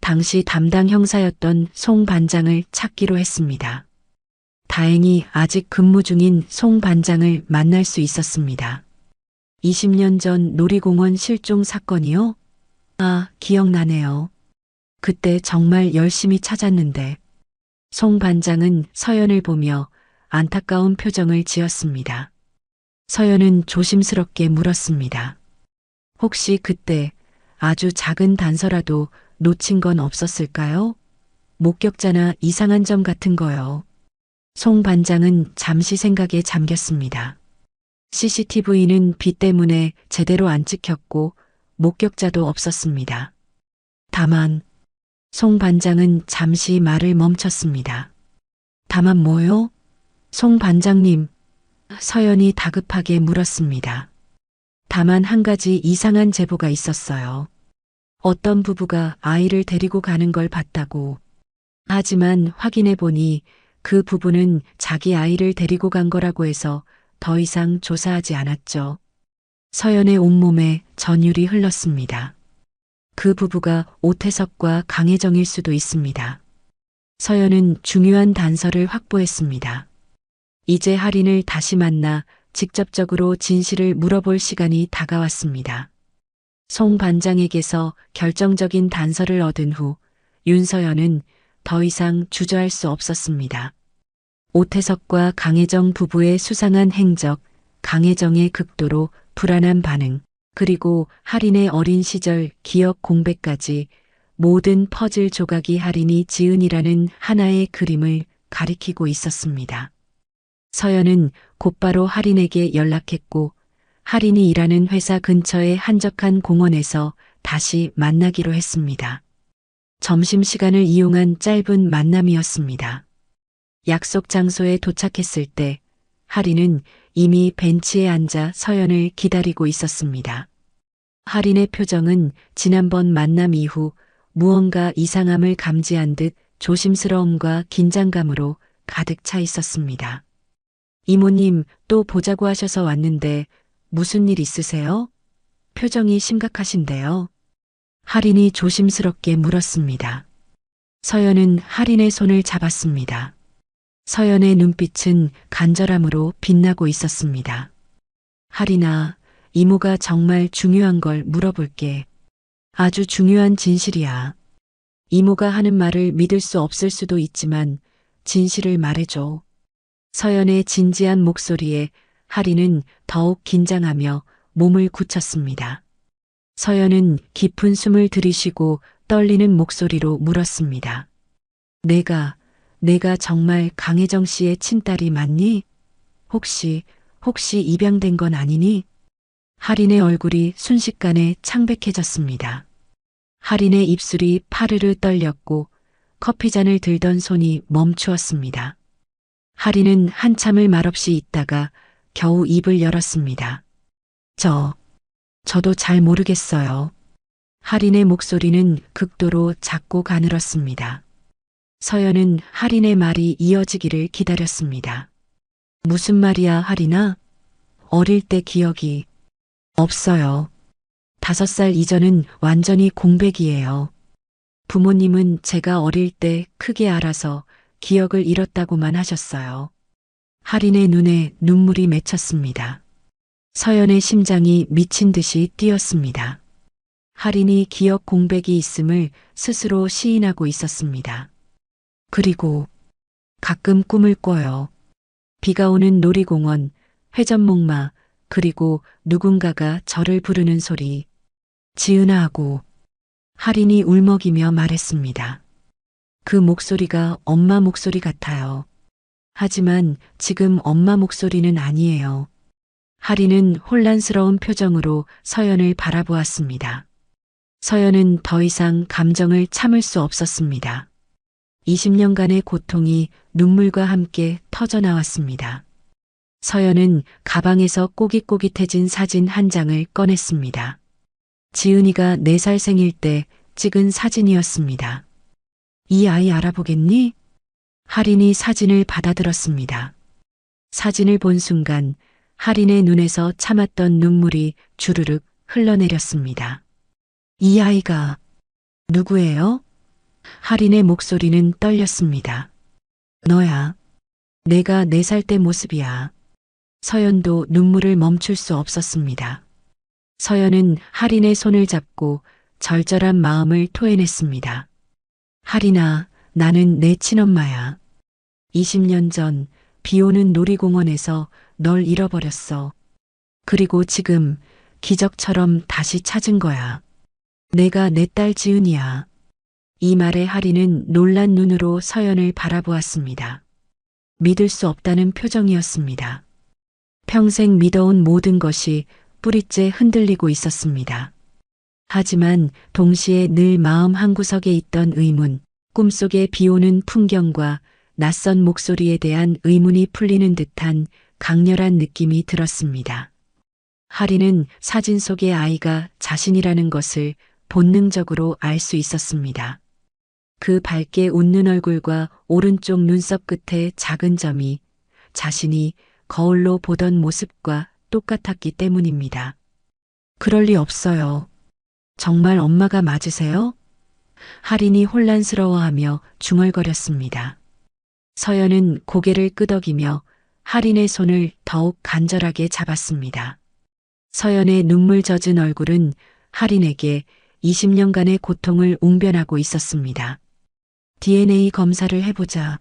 Speaker 1: 당시 담당 형사였던 송 반장을 찾기로 했습니다. 다행히 아직 근무 중인 송 반장을 만날 수 있었습니다. 20년 전 놀이공원 실종 사건이요? 아, 기억나네요. 그때 정말 열심히 찾았는데. 송 반장은 서연을 보며 안타까운 표정을 지었습니다. 서연은 조심스럽게 물었습니다. 혹시 그때 아주 작은 단서라도 놓친 건 없었을까요? 목격자나 이상한 점 같은 거요. 송 반장은 잠시 생각에 잠겼습니다. CCTV는 비 때문에 제대로 안 찍혔고 목격자도 없었습니다. 다만 송 반장은 잠시 말을 멈췄습니다. 다만 뭐요? 송 반장님, 서연이 다급하게 물었습니다. 다만 한 가지 이상한 제보가 있었어요. 어떤 부부가 아이를 데리고 가는 걸 봤다고. 하지만 확인해 보니 그 부부는 자기 아이를 데리고 간 거라고 해서 더 이상 조사하지 않았죠. 서연의 온몸에 전율이 흘렀습니다. 그 부부가 오태석과 강혜정일 수도 있습니다. 서연은 중요한 단서를 확보했습니다. 이제 할인을 다시 만나 직접적으로 진실을 물어볼 시간이 다가왔습니다. 송 반장에게서 결정적인 단서를 얻은 후 윤서연은 더 이상 주저할 수 없었습니다. 오태석과 강혜정 부부의 수상한 행적, 강혜정의 극도로 불안한 반응, 그리고 할인의 어린 시절 기억 공백까지 모든 퍼즐 조각이 할인이 지은이라는 하나의 그림을 가리키고 있었습니다. 서연은 곧바로 할인에게 연락했고 할인이 일하는 회사 근처의 한적한 공원에서 다시 만나기로 했습니다. 점심시간을 이용한 짧은 만남이었습니다. 약속 장소에 도착했을 때 할인은 이미 벤치에 앉아 서연을 기다리고 있었습니다. 할인의 표정은 지난번 만남 이후 무언가 이상함을 감지한 듯 조심스러움과 긴장감으로 가득 차 있었습니다. 이모님, 또 보자고 하셔서 왔는데 무슨 일 있으세요? 표정이 심각하신데요. 할인이 조심스럽게 물었습니다. 서연은 할인의 손을 잡았습니다. 서연의 눈빛은 간절함으로 빛나고 있었습니다. 할인아, 이모가 정말 중요한 걸 물어볼게. 아주 중요한 진실이야. 이모가 하는 말을 믿을 수 없을 수도 있지만 진실을 말해줘. 서연의 진지한 목소리에 할인은 더욱 긴장하며 몸을 굳혔습니다. 서연은 깊은 숨을 들이쉬고 떨리는 목소리로 물었습니다. 내가 정말 강혜정 씨의 친딸이 맞니? 혹시 입양된 건 아니니? 할인의 얼굴이 순식간에 창백해졌습니다. 할인의 입술이 파르르 떨렸고 커피잔을 들던 손이 멈추었습니다. 할인은 한참을 말없이 있다가 겨우 입을 열었습니다. 저도 잘 모르겠어요. 할인의 목소리는 극도로 작고 가늘었습니다. 서연은 할인의 말이 이어지기를 기다렸습니다. 무슨 말이야, 할인아? 어릴 때 기억이 없어요. 5살 이전은 완전히 공백이에요. 부모님은 제가 어릴 때 크게 알아서 기억을 잃었다고만 하셨어요. 할인의 눈에 눈물이 맺혔습니다. 서연의 심장이 미친 듯이 뛰었습니다. 할인이 기억 공백이 있음을 스스로 시인하고 있었습니다. 그리고 가끔 꿈을 꿔요. 비가 오는 놀이공원, 회전목마, 그리고 누군가가 저를 부르는 소리. 지은아 하고 할인이 울먹이며 말했습니다. 그 목소리가 엄마 목소리 같아요. 하지만 지금 엄마 목소리는 아니에요. 할인은 혼란스러운 표정으로 서연을 바라보았습니다. 서연은 더 이상 감정을 참을 수 없었습니다. 20년간의 고통이 눈물과 함께 터져나왔습니다. 서연은 가방에서 꼬깃꼬깃해진 사진 한 장을 꺼냈습니다. 지은이가 4살 생일 때 찍은 사진이었습니다. 이 아이 알아보겠니? 할인이 사진을 받아들었습니다. 사진을 본 순간 할인의 눈에서 참았던 눈물이 주르륵 흘러내렸습니다. 이 아이가 누구예요? 할인의 목소리는 떨렸습니다. 너야. 내가 4살 때 모습이야. 서연도 눈물을 멈출 수 없었습니다. 서연은 할인의 손을 잡고 절절한 마음을 토해냈습니다. 할인아, 나는 내 친엄마야. 20년 전 비 오는 놀이공원에서 널 잃어버렸어. 그리고 지금 기적처럼 다시 찾은 거야. 내가 내 딸 지은이야. 이 말에 할인은 놀란 눈으로 서연을 바라보았습니다. 믿을 수 없다는 표정이었습니다. 평생 믿어온 모든 것이 뿌리째 흔들리고 있었습니다. 하지만 동시에 늘 마음 한구석에 있던 의문, 꿈속에 비오는 풍경과 낯선 목소리에 대한 의문이 풀리는 듯한 강렬한 느낌이 들었습니다. 할인은 사진 속의 아이가 자신이라는 것을 본능적으로 알 수 있었습니다. 그 밝게 웃는 얼굴과 오른쪽 눈썹 끝에 작은 점이 자신이 거울로 보던 모습과 똑같았기 때문입니다. 그럴 리 없어요. 정말 엄마가 맞으세요? 할인이 혼란스러워하며 중얼거렸습니다. 서연은 고개를 끄덕이며 할인의 손을 더욱 간절하게 잡았습니다. 서연의 눈물 젖은 얼굴은 할인에게 20년간의 고통을 웅변하고 있었습니다. DNA 검사를 해보자.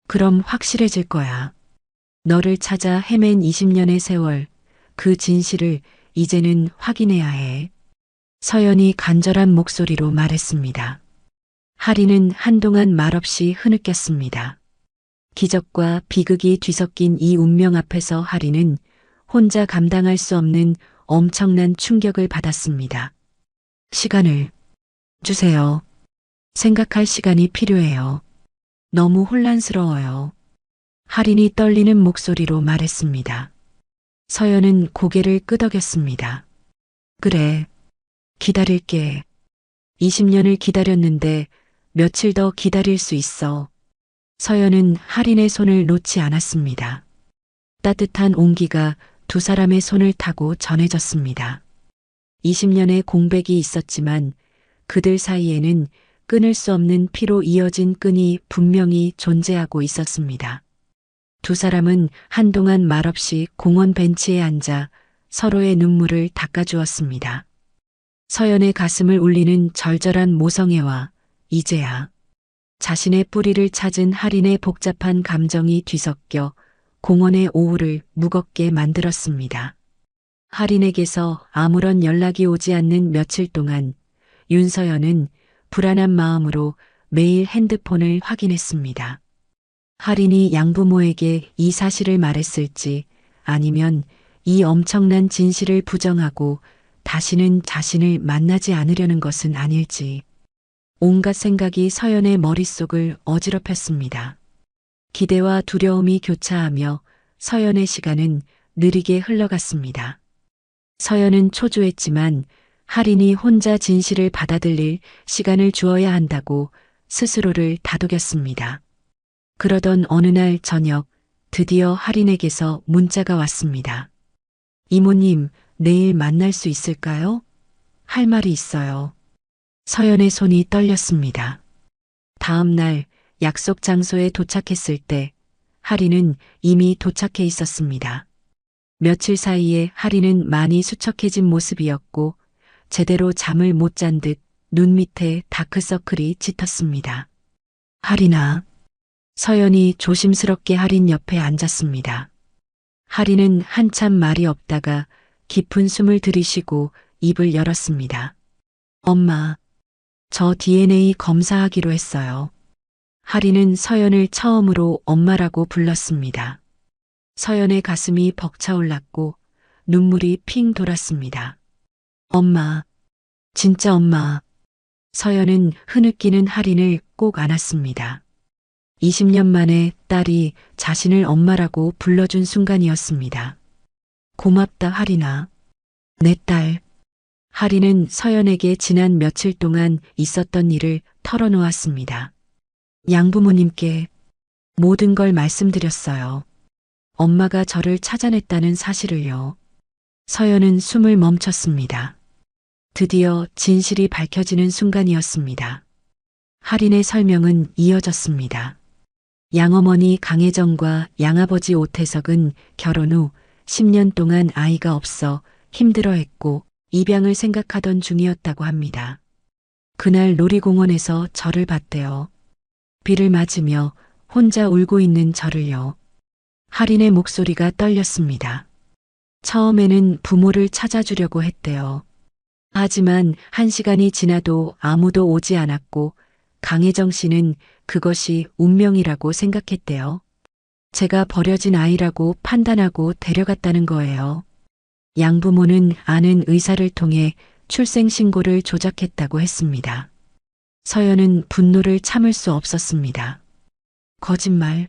Speaker 1: 그럼 확실해질 거야. 너를 찾아 헤맨 20년의 세월, 그 진실을 이제는 확인해야 해. 서연이 간절한 목소리로 말했습니다. 할인은 한동안 말없이 흐느꼈습니다. 기적과 비극이 뒤섞인 이 운명 앞에서 할인은 혼자 감당할 수 없는 엄청난 충격을 받았습니다. 시간을 주세요. 생각할 시간이 필요해요. 너무 혼란스러워요. 할인이 떨리는 목소리로 말했습니다. 서연은 고개를 끄덕였습니다. 그래, 기다릴게. 20년을 기다렸는데 며칠 더 기다릴 수 있어. 서연은 할인의 손을 놓지 않았습니다. 따뜻한 온기가 두 사람의 손을 타고 전해졌습니다. 20년의 공백이 있었지만 그들 사이에는 끊을 수 없는 피로 이어진 끈이 분명히 존재하고 있었습니다. 두 사람은 한동안 말없이 공원 벤치에 앉아 서로의 눈물을 닦아주었습니다. 서연의 가슴을 울리는 절절한 모성애와 이제야 자신의 뿌리를 찾은 할인의 복잡한 감정이 뒤섞여 공원의 오후를 무겁게 만들었습니다. 할인에게서 아무런 연락이 오지 않는 며칠 동안 윤서연은 불안한 마음으로 매일 핸드폰을 확인했습니다. 할인이 양부모에게 이 사실을 말했을지 아니면 이 엄청난 진실을 부정하고 다시는 자신을 만나지 않으려는 것은 아닐지 온갖 생각이 서연의 머릿속을 어지럽혔습니다. 기대와 두려움이 교차하며 서연의 시간은 느리게 흘러갔습니다. 서연은 초조했지만 할인이 혼자 진실을 받아들일 시간을 주어야 한다고 스스로를 다독였습니다. 그러던 어느 날 저녁 드디어 할인에게서 문자가 왔습니다. 이모님, 내일 만날 수 있을까요? 할 말이 있어요. 서연의 손이 떨렸습니다. 다음 날 약속 장소에 도착했을 때 할인은 이미 도착해 있었습니다. 며칠 사이에 할인은 많이 수척해진 모습이었고 제대로 잠을 못 잔 듯 눈 밑에 다크서클이 짙었습니다. 할인아. 서연이 조심스럽게 할인 옆에 앉았습니다. 할인은 한참 말이 없다가 깊은 숨을 들이쉬고 입을 열었습니다. 엄마, 저 DNA 검사하기로 했어요. 할인은 서연을 처음으로 엄마라고 불렀습니다. 서연의 가슴이 벅차올랐고 눈물이 핑 돌았습니다. 엄마, 진짜 엄마. 서연은 흐느끼는 할인을 꼭 안았습니다. 20년 만에 딸이 자신을 엄마라고 불러준 순간이었습니다. 고맙다 할인아. 내 딸. 할인은 서연에게 지난 며칠 동안 있었던 일을 털어놓았습니다. 양부모님께 모든 걸 말씀드렸어요. 엄마가 저를 찾아냈다는 사실을요. 서연은 숨을 멈췄습니다. 드디어 진실이 밝혀지는 순간이었습니다. 할인의 설명은 이어졌습니다. 양어머니 강혜정과 양아버지 오태석은 결혼 후 10년 동안 아이가 없어 힘들어했고 입양을 생각하던 중이었다고 합니다. 그날 놀이공원에서 저를 봤대요. 비를 맞으며 혼자 울고 있는 저를요. 할인의 목소리가 떨렸습니다. 처음에는 부모를 찾아주려고 했대요. 하지만 1시간이 지나도 아무도 오지 않았고 강혜정 씨는 그것이 운명이라고 생각했대요. 제가 버려진 아이라고 판단하고 데려갔다는 거예요. 양부모는 아는 의사를 통해 출생신고를 조작했다고 했습니다. 서연은 분노를 참을 수 없었습니다. 거짓말.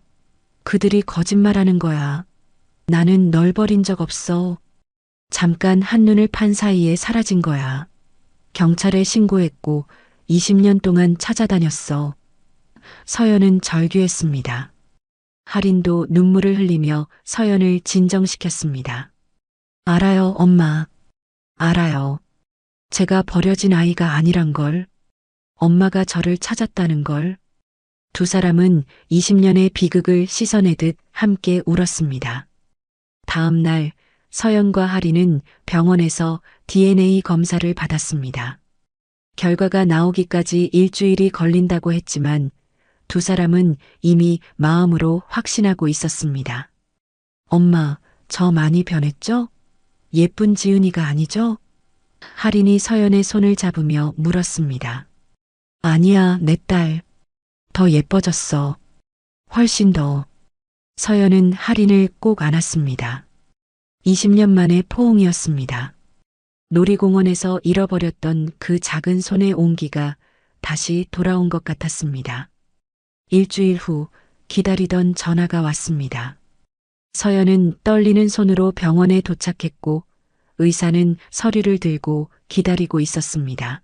Speaker 1: 그들이 거짓말하는 거야. 나는 널 버린 적 없어. 잠깐 한눈을 판 사이에 사라진 거야. 경찰에 신고했고 20년 동안 찾아다녔어. 서연은 절규했습니다. 할인도 눈물을 흘리며 서연을 진정시켰습니다. 알아요, 엄마. 알아요. 제가 버려진 아이가 아니란 걸. 엄마가 저를 찾았다는 걸. 두 사람은 20년의 비극을 씻어내듯 함께 울었습니다. 다음 날 서연과 할인은 병원에서 DNA 검사를 받았습니다. 결과가 나오기까지 일주일이 걸린다고 했지만 두 사람은 이미 마음으로 확신하고 있었습니다. 엄마, 저 많이 변했죠? 예쁜 지은이가 아니죠? 할인이 서연의 손을 잡으며 물었습니다. 아니야, 내 딸. 더 예뻐졌어. 훨씬 더. 서연은 할인을 꼭 안았습니다. 20년 만의 포옹이었습니다. 놀이공원에서 잃어버렸던 그 작은 손의 온기가 다시 돌아온 것 같았습니다. 일주일 후 기다리던 전화가 왔습니다. 서연은 떨리는 손으로 병원에 도착했고 의사는 서류를 들고 기다리고 있었습니다.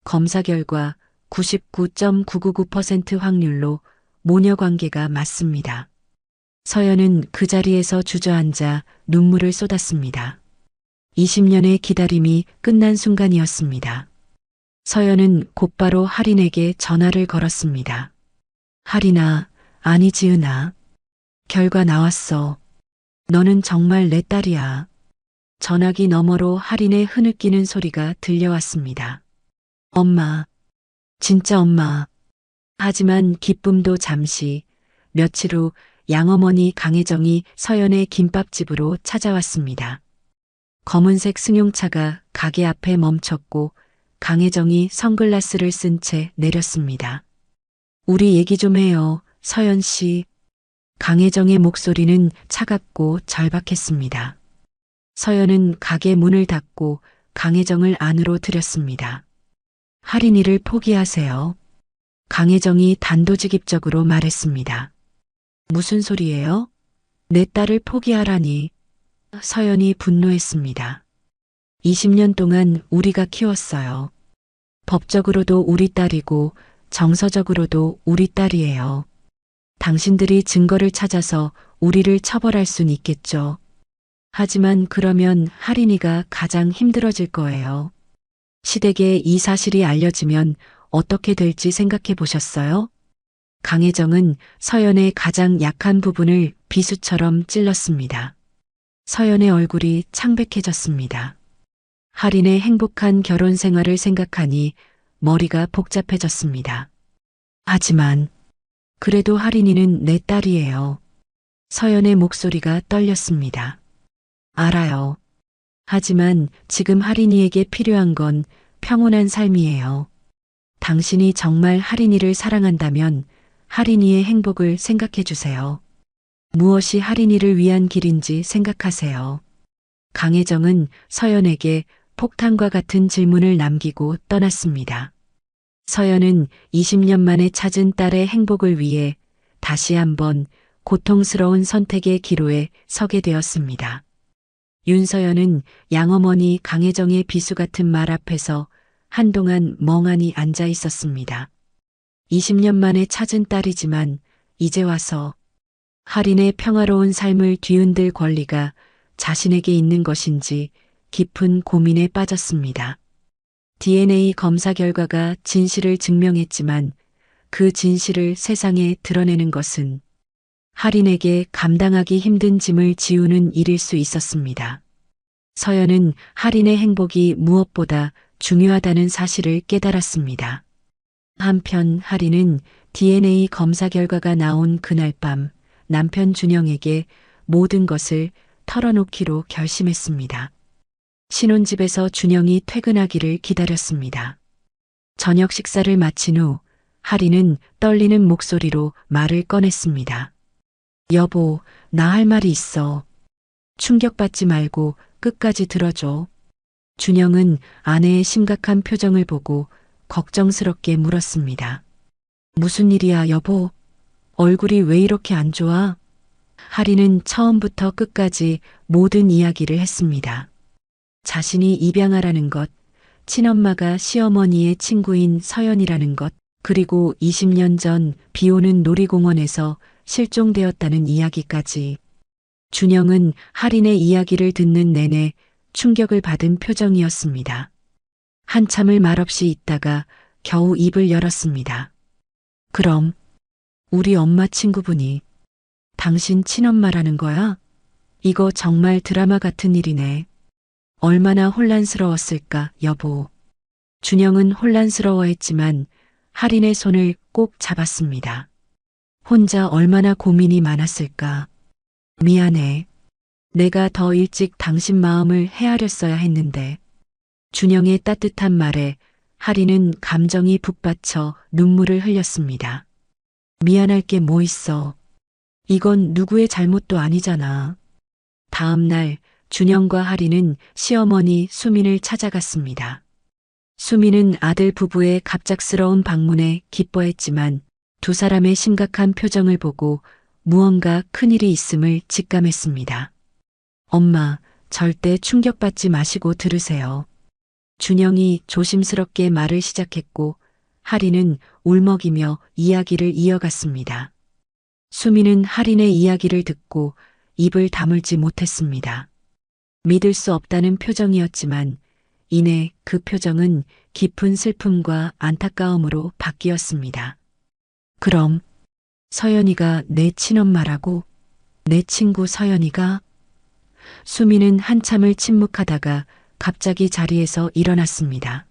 Speaker 1: 검사 결과 99.999% 확률로 모녀 관계가 맞습니다. 서연은 그 자리에서 주저앉아 눈물을 쏟았습니다. 20년의 기다림이 끝난 순간이었습니다. 서연은 곧바로 할인에게 전화를 걸었습니다. 할인아, 아니 지은아. 결과 나왔어. 너는 정말 내 딸이야. 전화기 너머로 할인의 흐느끼는 소리가 들려왔습니다. 엄마, 진짜 엄마. 하지만 기쁨도 잠시. 며칠 후 양어머니 강혜정이 서연의 김밥집으로 찾아왔습니다. 검은색 승용차가 가게 앞에 멈췄고 강혜정이 선글라스를 쓴 채 내렸습니다. 우리 얘기 좀 해요, 서연 씨. 강혜정의 목소리는 차갑고 절박했습니다. 서연은 가게 문을 닫고 강혜정을 안으로 들였습니다. 할인이를 포기하세요. 강혜정이 단도직입적으로 말했습니다. 무슨 소리예요? 내 딸을 포기하라니. 서연이 분노했습니다. 20년 동안 우리가 키웠어요. 법적으로도 우리 딸이고 정서적으로도 우리 딸이에요. 당신들이 증거를 찾아서 우리를 처벌할 순 있겠죠. 하지만 그러면 할인이가 가장 힘들어질 거예요. 시댁에 이 사실이 알려지면 어떻게 될지 생각해 보셨어요? 강혜정은 서연의 가장 약한 부분을 비수처럼 찔렀습니다. 서연의 얼굴이 창백해졌습니다. 할인의 행복한 결혼 생활을 생각하니 머리가 복잡해졌습니다. 하지만 그래도 할인이는 내 딸이에요. 서연의 목소리가 떨렸습니다. 알아요. 하지만 지금 할인이에게 필요한 건 평온한 삶이에요. 당신이 정말 할인이를 사랑한다면 할인이의 행복을 생각해 주세요. 무엇이 할인이를 위한 길인지 생각하세요. 강혜정은 서연에게 폭탄과 같은 질문을 남기고 떠났습니다. 서연은 20년 만에 찾은 딸의 행복을 위해 다시 한번 고통스러운 선택의 기로에 서게 되었습니다. 윤서연은 양어머니 강혜정의 비수 같은 말 앞에서 한동안 멍하니 앉아 있었습니다. 20년 만에 찾은 딸이지만 이제 와서 할인의 평화로운 삶을 뒤흔들 권리가 자신에게 있는 것인지 깊은 고민에 빠졌습니다. DNA 검사 결과가 진실을 증명했지만 그 진실을 세상에 드러내는 것은 할인에게 감당하기 힘든 짐을 지우는 일일 수 있었습니다. 서연은 할인의 행복이 무엇보다 중요하다는 사실을 깨달았습니다. 한편 할인은 DNA 검사 결과가 나온 그날 밤 남편 준영에게 모든 것을 털어놓기로 결심했습니다. 신혼집에서 준영이 퇴근하기를 기다렸습니다. 저녁 식사를 마친 후 할인은 떨리는 목소리로 말을 꺼냈습니다. 여보, 나 할 말이 있어. 충격받지 말고 끝까지 들어줘. 준영은 아내의 심각한 표정을 보고 걱정스럽게 물었습니다. 무슨 일이야, 여보? 얼굴이 왜 이렇게 안 좋아? 할인은 처음부터 끝까지 모든 이야기를 했습니다. 자신이 입양하라는 것, 친엄마가 시어머니의 친구인 서연이라는 것, 그리고 20년 전 비오는 놀이공원에서 실종되었다는 이야기까지. 준영은 할인의 이야기를 듣는 내내 충격을 받은 표정이었습니다. 한참을 말없이 있다가 겨우 입을 열었습니다. 그럼 우리 엄마 친구분이 당신 친엄마라는 거야? 이거 정말 드라마 같은 일이네. 얼마나 혼란스러웠을까, 여보. 준영은 혼란스러워했지만 할인의 손을 꼭 잡았습니다. 혼자 얼마나 고민이 많았을까. 미안해. 내가 더 일찍 당신 마음을 헤아렸어야 했는데. 준영의 따뜻한 말에 할인은 감정이 북받쳐 눈물을 흘렸습니다. 미안할 게 뭐 있어. 이건 누구의 잘못도 아니잖아. 다음 날 준영과 할인은 시어머니 수민을 찾아갔습니다. 수민은 아들 부부의 갑작스러운 방문에 기뻐했지만 두 사람의 심각한 표정을 보고 무언가 큰일이 있음을 직감했습니다. 엄마, 절대 충격받지 마시고 들으세요. 준영이 조심스럽게 말을 시작했고 하리는 울먹이며 이야기를 이어갔습니다. 수미는 하린의 이야기를 듣고 입을 다물지 못했습니다. 믿을 수 없다는 표정이었지만 이내 그 표정은 깊은 슬픔과 안타까움으로 바뀌었습니다. 그럼 서연이가 내 친엄마라고? 내 친구 서연이가? 수미는 한참을 침묵하다가 갑자기 자리에서 일어났습니다.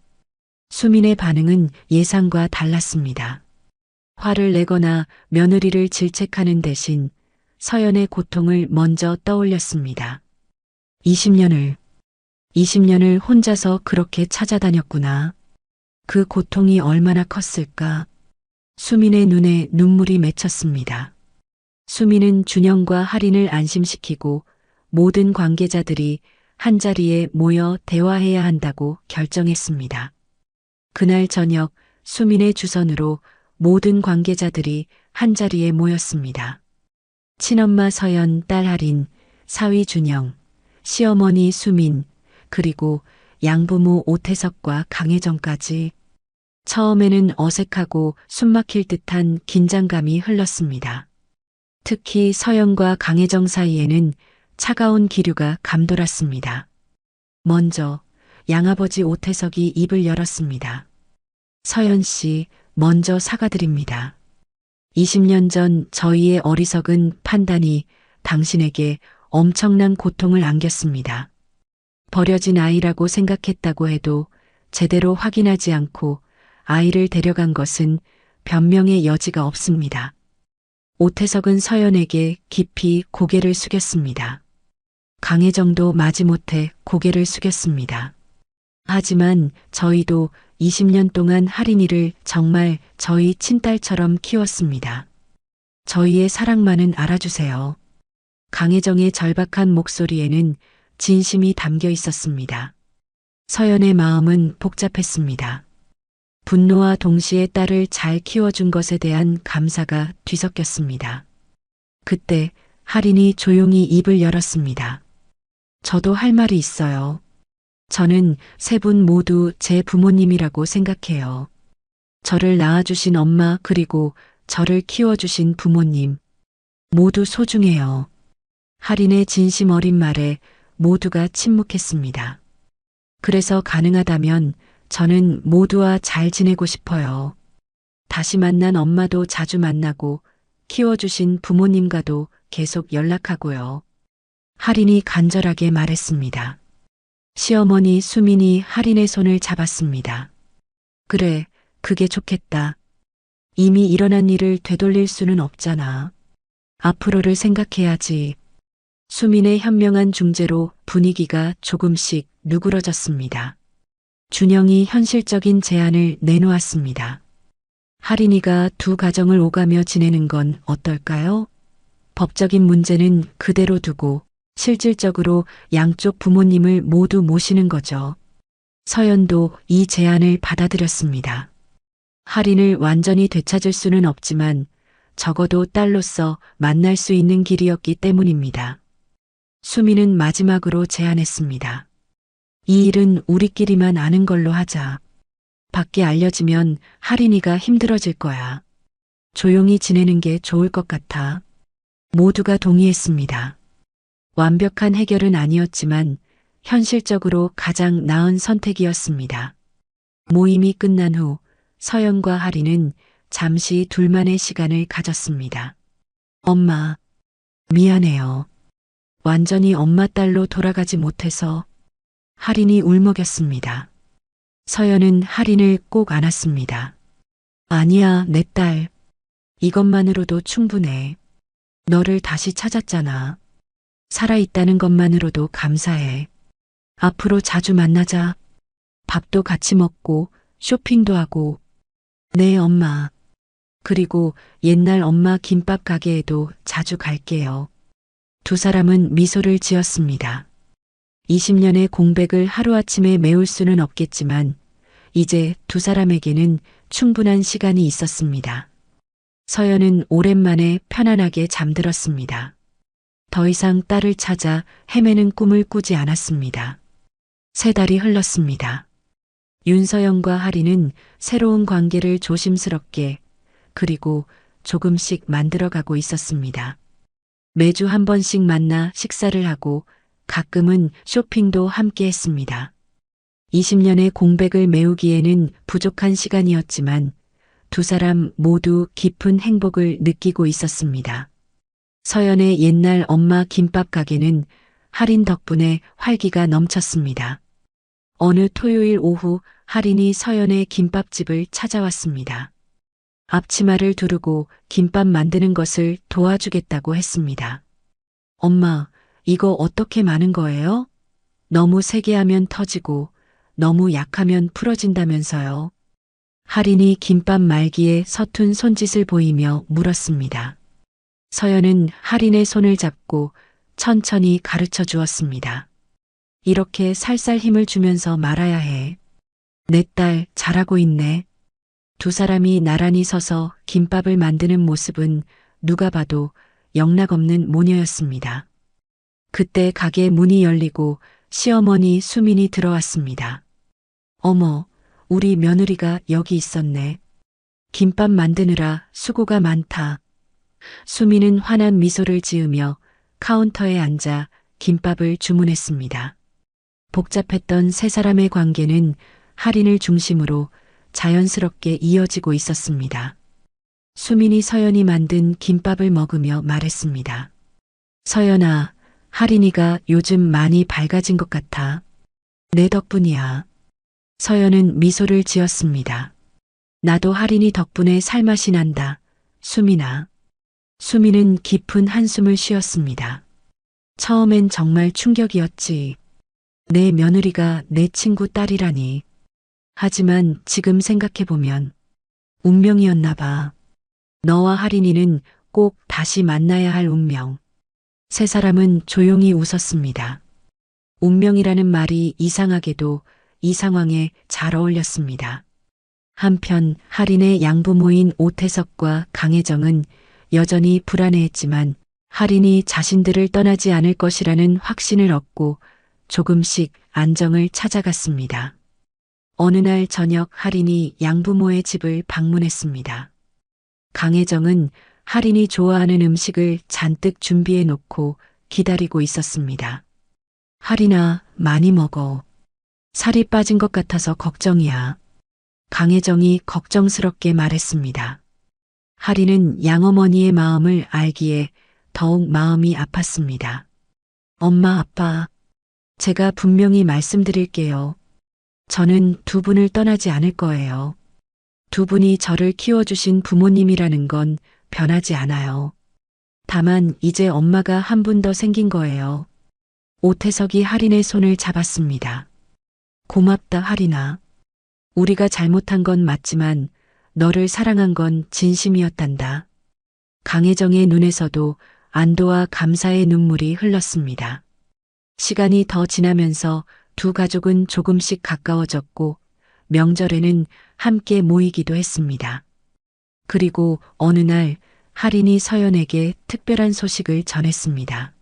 Speaker 1: 수민의 반응은 예상과 달랐습니다. 화를 내거나 며느리를 질책하는 대신 서연의 고통을 먼저 떠올렸습니다. 20년을 혼자서 그렇게 찾아다녔구나. 그 고통이 얼마나 컸을까? 수민의 눈에 눈물이 맺혔습니다. 수민은 준영과 할인을 안심시키고 모든 관계자들이 한자리에 모여 대화해야 한다고 결정했습니다. 그날 저녁 수민의 주선으로 모든 관계자들이 한자리에 모였습니다. 친엄마 서연, 딸 할인, 사위 준영, 시어머니 수민, 그리고 양부모 오태석과 강혜정까지. 처음에는 어색하고 숨막힐 듯한 긴장감이 흘렀습니다. 특히 서연과 강혜정 사이에는 차가운 기류가 감돌았습니다. 먼저 양아버지 오태석이 입을 열었습니다. 서연 씨, 먼저 사과드립니다. 20년 전 저희의 어리석은 판단이 당신에게 엄청난 고통을 안겼습니다. 버려진 아이라고 생각했다고 해도 제대로 확인하지 않고 아이를 데려간 것은 변명의 여지가 없습니다. 오태석은 서연에게 깊이 고개를 숙였습니다. 강혜정도 마지못해 고개를 숙였습니다. 하지만 저희도 20년 동안 할인이를 정말 저희 친딸처럼 키웠습니다. 저희의 사랑만은 알아주세요. 강혜정의 절박한 목소리에는 진심이 담겨 있었습니다. 서연의 마음은 복잡했습니다. 분노와 동시에 딸을 잘 키워준 것에 대한 감사가 뒤섞였습니다. 그때 할인이 조용히 입을 열었습니다. 저도 할 말이 있어요. 저는 세 분 모두 제 부모님이라고 생각해요. 저를 낳아주신 엄마 그리고 저를 키워주신 부모님 모두 소중해요. 할인의 진심 어린 말에 모두가 침묵했습니다. 그래서 가능하다면 저는 모두와 잘 지내고 싶어요. 다시 만난 엄마도 자주 만나고 키워주신 부모님과도 계속 연락하고요. 할인이 간절하게 말했습니다. 시어머니 수민이 할인의 손을 잡았습니다. 그래, 그게 좋겠다. 이미 일어난 일을 되돌릴 수는 없잖아. 앞으로를 생각해야지. 수민의 현명한 중재로 분위기가 조금씩 누그러졌습니다. 준영이 현실적인 제안을 내놓았습니다. 할인이가 두 가정을 오가며 지내는 건 어떨까요? 법적인 문제는 그대로 두고 실질적으로 양쪽 부모님을 모두 모시는 거죠. 서연도 이 제안을 받아들였습니다. 할인을 완전히 되찾을 수는 없지만 적어도 딸로서 만날 수 있는 길이었기 때문입니다. 수미는 마지막으로 제안했습니다. 이 일은 우리끼리만 아는 걸로 하자. 밖에 알려지면 할인이가 힘들어질 거야. 조용히 지내는 게 좋을 것 같아. 모두가 동의했습니다. 완벽한 해결은 아니었지만 현실적으로 가장 나은 선택이었습니다. 모임이 끝난 후 서연과 할인은 잠시 둘만의 시간을 가졌습니다. 엄마, 미안해요. 완전히 엄마 딸로 돌아가지 못해서. 할인이 울먹였습니다. 서연은 할인을 꼭 안았습니다. 아니야, 내 딸. 이것만으로도 충분해. 너를 다시 찾았잖아. 살아있다는 것만으로도 감사해. 앞으로 자주 만나자. 밥도 같이 먹고 쇼핑도 하고. 네, 엄마. 그리고 옛날 엄마 김밥 가게에도 자주 갈게요. 두 사람은 미소를 지었습니다. 20년의 공백을 하루아침에 메울 수는 없겠지만 이제 두 사람에게는 충분한 시간이 있었습니다. 서연은 오랜만에 편안하게 잠들었습니다. 더 이상 딸을 찾아 헤매는 꿈을 꾸지 않았습니다. 세 달이 흘렀습니다. 윤서영과 하리는 새로운 관계를 조심스럽게 그리고 조금씩 만들어가고 있었습니다. 매주 한 번씩 만나 식사를 하고 가끔은 쇼핑도 함께 했습니다. 20년의 공백을 메우기에는 부족한 시간이었지만 두 사람 모두 깊은 행복을 느끼고 있었습니다. 서연의 옛날 엄마 김밥 가게는 할인 덕분에 활기가 넘쳤습니다. 어느 토요일 오후 할인이 서연의 김밥집을 찾아왔습니다. 앞치마를 두르고 김밥 만드는 것을 도와주겠다고 했습니다. 엄마, 이거 어떻게 마는 거예요? 너무 세게 하면 터지고 너무 약하면 풀어진다면서요. 할인이 김밥 말기에 서툰 손짓을 보이며 물었습니다. 서연은 할인의 손을 잡고 천천히 가르쳐 주었습니다. 이렇게 살살 힘을 주면서 말아야 해. 내 딸 잘하고 있네. 두 사람이 나란히 서서 김밥을 만드는 모습은 누가 봐도 영락없는 모녀였습니다. 그때 가게 문이 열리고 시어머니 수민이 들어왔습니다. 어머, 우리 며느리가 여기 있었네. 김밥 만드느라 수고가 많다. 수민은 환한 미소를 지으며 카운터에 앉아 김밥을 주문했습니다. 복잡했던 세 사람의 관계는 할인을 중심으로 자연스럽게 이어지고 있었습니다. 수민이 서연이 만든 김밥을 먹으며 말했습니다. 서연아, 할인이가 요즘 많이 밝아진 것 같아. 내 덕분이야. 서연은 미소를 지었습니다. 나도 할인이 덕분에 살맛이 난다. 수민아. 수민은 깊은 한숨을 쉬었습니다. 처음엔 정말 충격이었지. 내 며느리가 내 친구 딸이라니. 하지만 지금 생각해보면 운명이었나 봐. 너와 할인이는 꼭 다시 만나야 할 운명. 세 사람은 조용히 웃었습니다. 운명이라는 말이 이상하게도 이 상황에 잘 어울렸습니다. 한편 할인의 양부모인 오태석과 강혜정은 여전히 불안해했지만 할인이 자신들을 떠나지 않을 것이라는 확신을 얻고 조금씩 안정을 찾아갔습니다. 어느 날 저녁 할인이 양부모의 집을 방문했습니다. 강혜정은 할인이 좋아하는 음식을 잔뜩 준비해 놓고 기다리고 있었습니다. 할인아, 많이 먹어. 살이 빠진 것 같아서 걱정이야. 강혜정이 걱정스럽게 말했습니다. 할인은 양어머니의 마음을 알기에 더욱 마음이 아팠습니다. 엄마, 아빠, 제가 분명히 말씀드릴게요. 저는 두 분을 떠나지 않을 거예요. 두 분이 저를 키워주신 부모님이라는 건 변하지 않아요. 다만 이제 엄마가 한 분 더 생긴 거예요. 오태석이 할인의 손을 잡았습니다. 고맙다, 할인아. 우리가 잘못한 건 맞지만 너를 사랑한 건 진심이었단다. 강혜정의 눈에서도 안도와 감사의 눈물이 흘렀습니다. 시간이 더 지나면서 두 가족은 조금씩 가까워졌고 명절에는 함께 모이기도 했습니다. 그리고 어느 날 할인이 서연에게 특별한 소식을 전했습니다.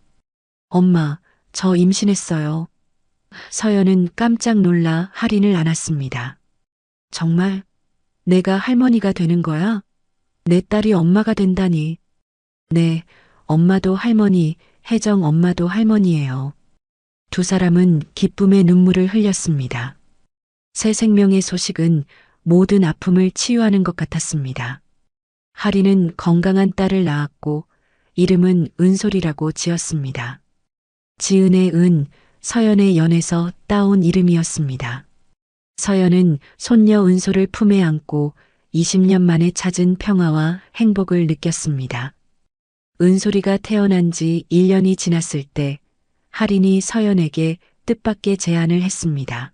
Speaker 1: 엄마, 저 임신했어요. 서연은 깜짝 놀라 할인을 안았습니다. 정말? 내가 할머니가 되는 거야? 내 딸이 엄마가 된다니. 네, 엄마도 할머니, 혜정 엄마도 할머니예요. 두 사람은 기쁨의 눈물을 흘렸습니다. 새 생명의 소식은 모든 아픔을 치유하는 것 같았습니다. 할인은 건강한 딸을 낳았고 이름은 은솔이라고 지었습니다. 지은의 은, 서연의 연에서 따온 이름이었습니다. 서연은 손녀 은솔을 품에 안고 20년 만에 찾은 평화와 행복을 느꼈습니다. 은솔이가 태어난 지 1년이 지났을 때 할인이 서연에게 뜻밖의 제안을 했습니다.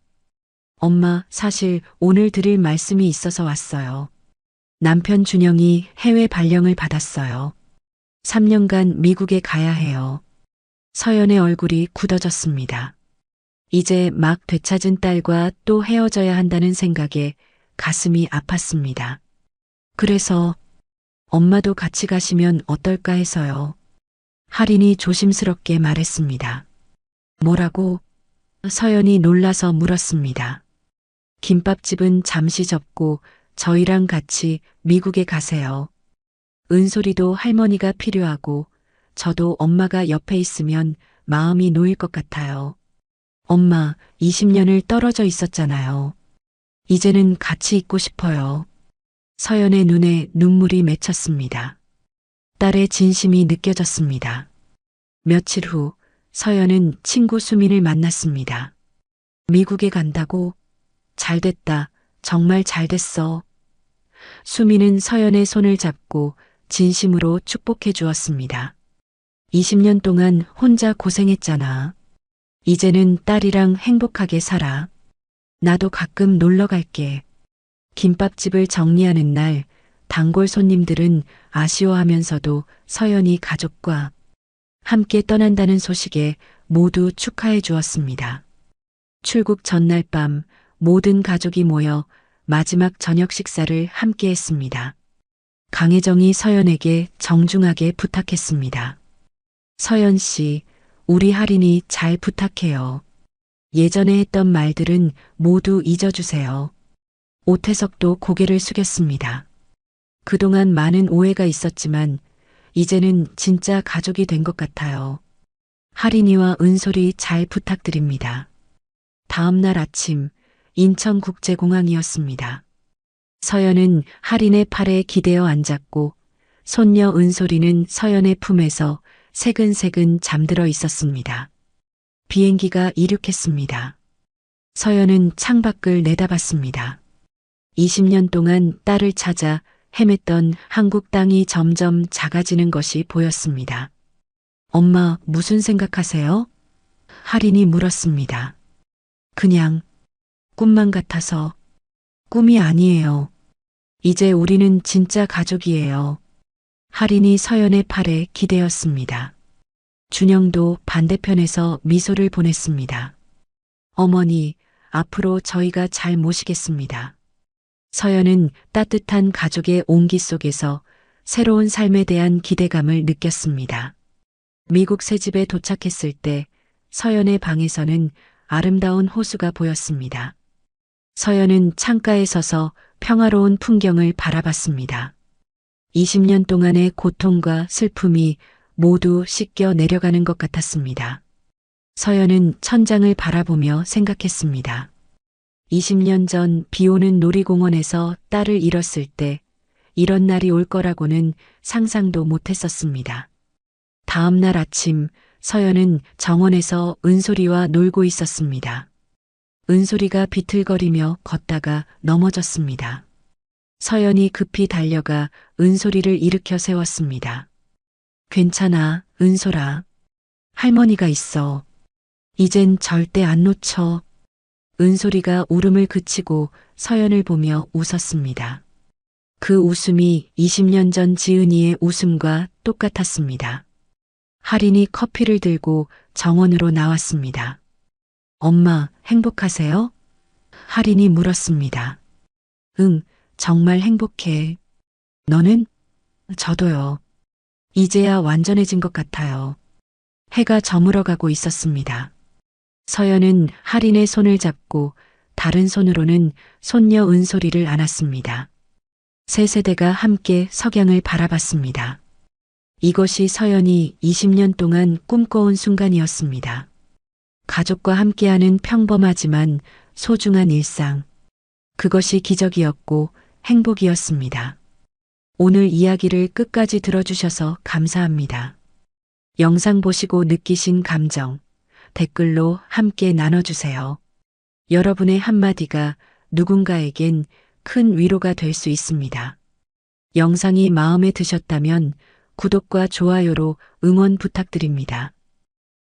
Speaker 1: 엄마, 사실 오늘 드릴 말씀이 있어서 왔어요. 남편 준영이 해외 발령을 받았어요. 3년간 미국에 가야 해요. 서연의 얼굴이 굳어졌습니다. 이제 막 되찾은 딸과 또 헤어져야 한다는 생각에 가슴이 아팠습니다. 그래서 엄마도 같이 가시면 어떨까 해서요. 할인이 조심스럽게 말했습니다. 뭐라고? 서연이 놀라서 물었습니다. 김밥집은 잠시 접고 저희랑 같이 미국에 가세요. 은솔이도 할머니가 필요하고 저도 엄마가 옆에 있으면 마음이 놓일 것 같아요. 엄마, 20년을 떨어져 있었잖아요. 이제는 같이 있고 싶어요. 서연의 눈에 눈물이 맺혔습니다. 딸의 진심이 느껴졌습니다. 며칠 후 서연은 친구 수민을 만났습니다. 미국에 간다고? 잘됐다. 정말 잘됐어. 수민은 서연의 손을 잡고 진심으로 축복해 주었습니다. 20년 동안 혼자 고생했잖아. 이제는 딸이랑 행복하게 살아. 나도 가끔 놀러 갈게. 김밥집을 정리하는 날 단골 손님들은 아쉬워하면서도 서연이 가족과 함께 떠난다는 소식에 모두 축하해 주었습니다. 출국 전날 밤 모든 가족이 모여 마지막 저녁 식사를 함께 했습니다. 강혜정이 서연에게 정중하게 부탁했습니다. 서연 씨, 우리 할인이 잘 부탁해요. 예전에 했던 말들은 모두 잊어주세요. 오태석도 고개를 숙였습니다. 그동안 많은 오해가 있었지만 이제는 진짜 가족이 된 것 같아요. 할인이와 은솔이 잘 부탁드립니다. 다음 날 아침 인천국제공항이었습니다. 서연은 할인의 팔에 기대어 앉았고 손녀 은솔이는 서연의 품에서 새근새근 잠들어 있었습니다. 비행기가 이륙했습니다. 서연은 창밖을 내다봤습니다. 20년 동안 딸을 찾아 헤맸던 한국 땅이 점점 작아지는 것이 보였습니다. 엄마, 무슨 생각하세요? 할인이 물었습니다. 그냥 꿈만 같아서. 꿈이 아니에요. 이제 우리는 진짜 가족이에요. 할인이 서연의 팔에 기대었습니다. 준영도 반대편에서 미소를 보냈습니다. 어머니, 앞으로 저희가 잘 모시겠습니다. 서연은 따뜻한 가족의 온기 속에서 새로운 삶에 대한 기대감을 느꼈습니다. 미국 새집에 도착했을 때 서연의 방에서는 아름다운 호수가 보였습니다. 서연은 창가에 서서 평화로운 풍경을 바라봤습니다. 20년 동안의 고통과 슬픔이 모두 씻겨 내려가는 것 같았습니다. 서연은 천장을 바라보며 생각했습니다. 20년 전 비 오는 놀이공원에서 딸을 잃었을 때 이런 날이 올 거라고는 상상도 못했었습니다. 다음 날 아침 서연은 정원에서 은솔이와 놀고 있었습니다. 은솔이가 비틀거리며 걷다가 넘어졌습니다. 서연이 급히 달려가 은솔이를 일으켜 세웠습니다. 괜찮아, 은솔아. 할머니가 있어. 이젠 절대 안 놓쳐. 은솔이가 울음을 그치고 서연을 보며 웃었습니다. 그 웃음이 20년 전 지은이의 웃음과 똑같았습니다. 할인이 커피를 들고 정원으로 나왔습니다. 엄마, 행복하세요? 할인이 물었습니다. 응, 정말 행복해. 너는? 저도요. 이제야 완전해진 것 같아요. 해가 저물어가고 있었습니다. 서연은 할인의 손을 잡고 다른 손으로는 손녀 은솔이를 안았습니다. 세 세대가 함께 석양을 바라봤습니다. 이것이 서연이 20년 동안 꿈꿔온 순간이었습니다. 가족과 함께하는 평범하지만 소중한 일상. 그것이 기적이었고 행복이었습니다. 오늘 이야기를 끝까지 들어주셔서 감사합니다. 영상 보시고 느끼신 감정, 댓글로 함께 나눠주세요. 여러분의 한마디가 누군가에겐 큰 위로가 될 수 있습니다. 영상이 마음에 드셨다면 구독과 좋아요로 응원 부탁드립니다.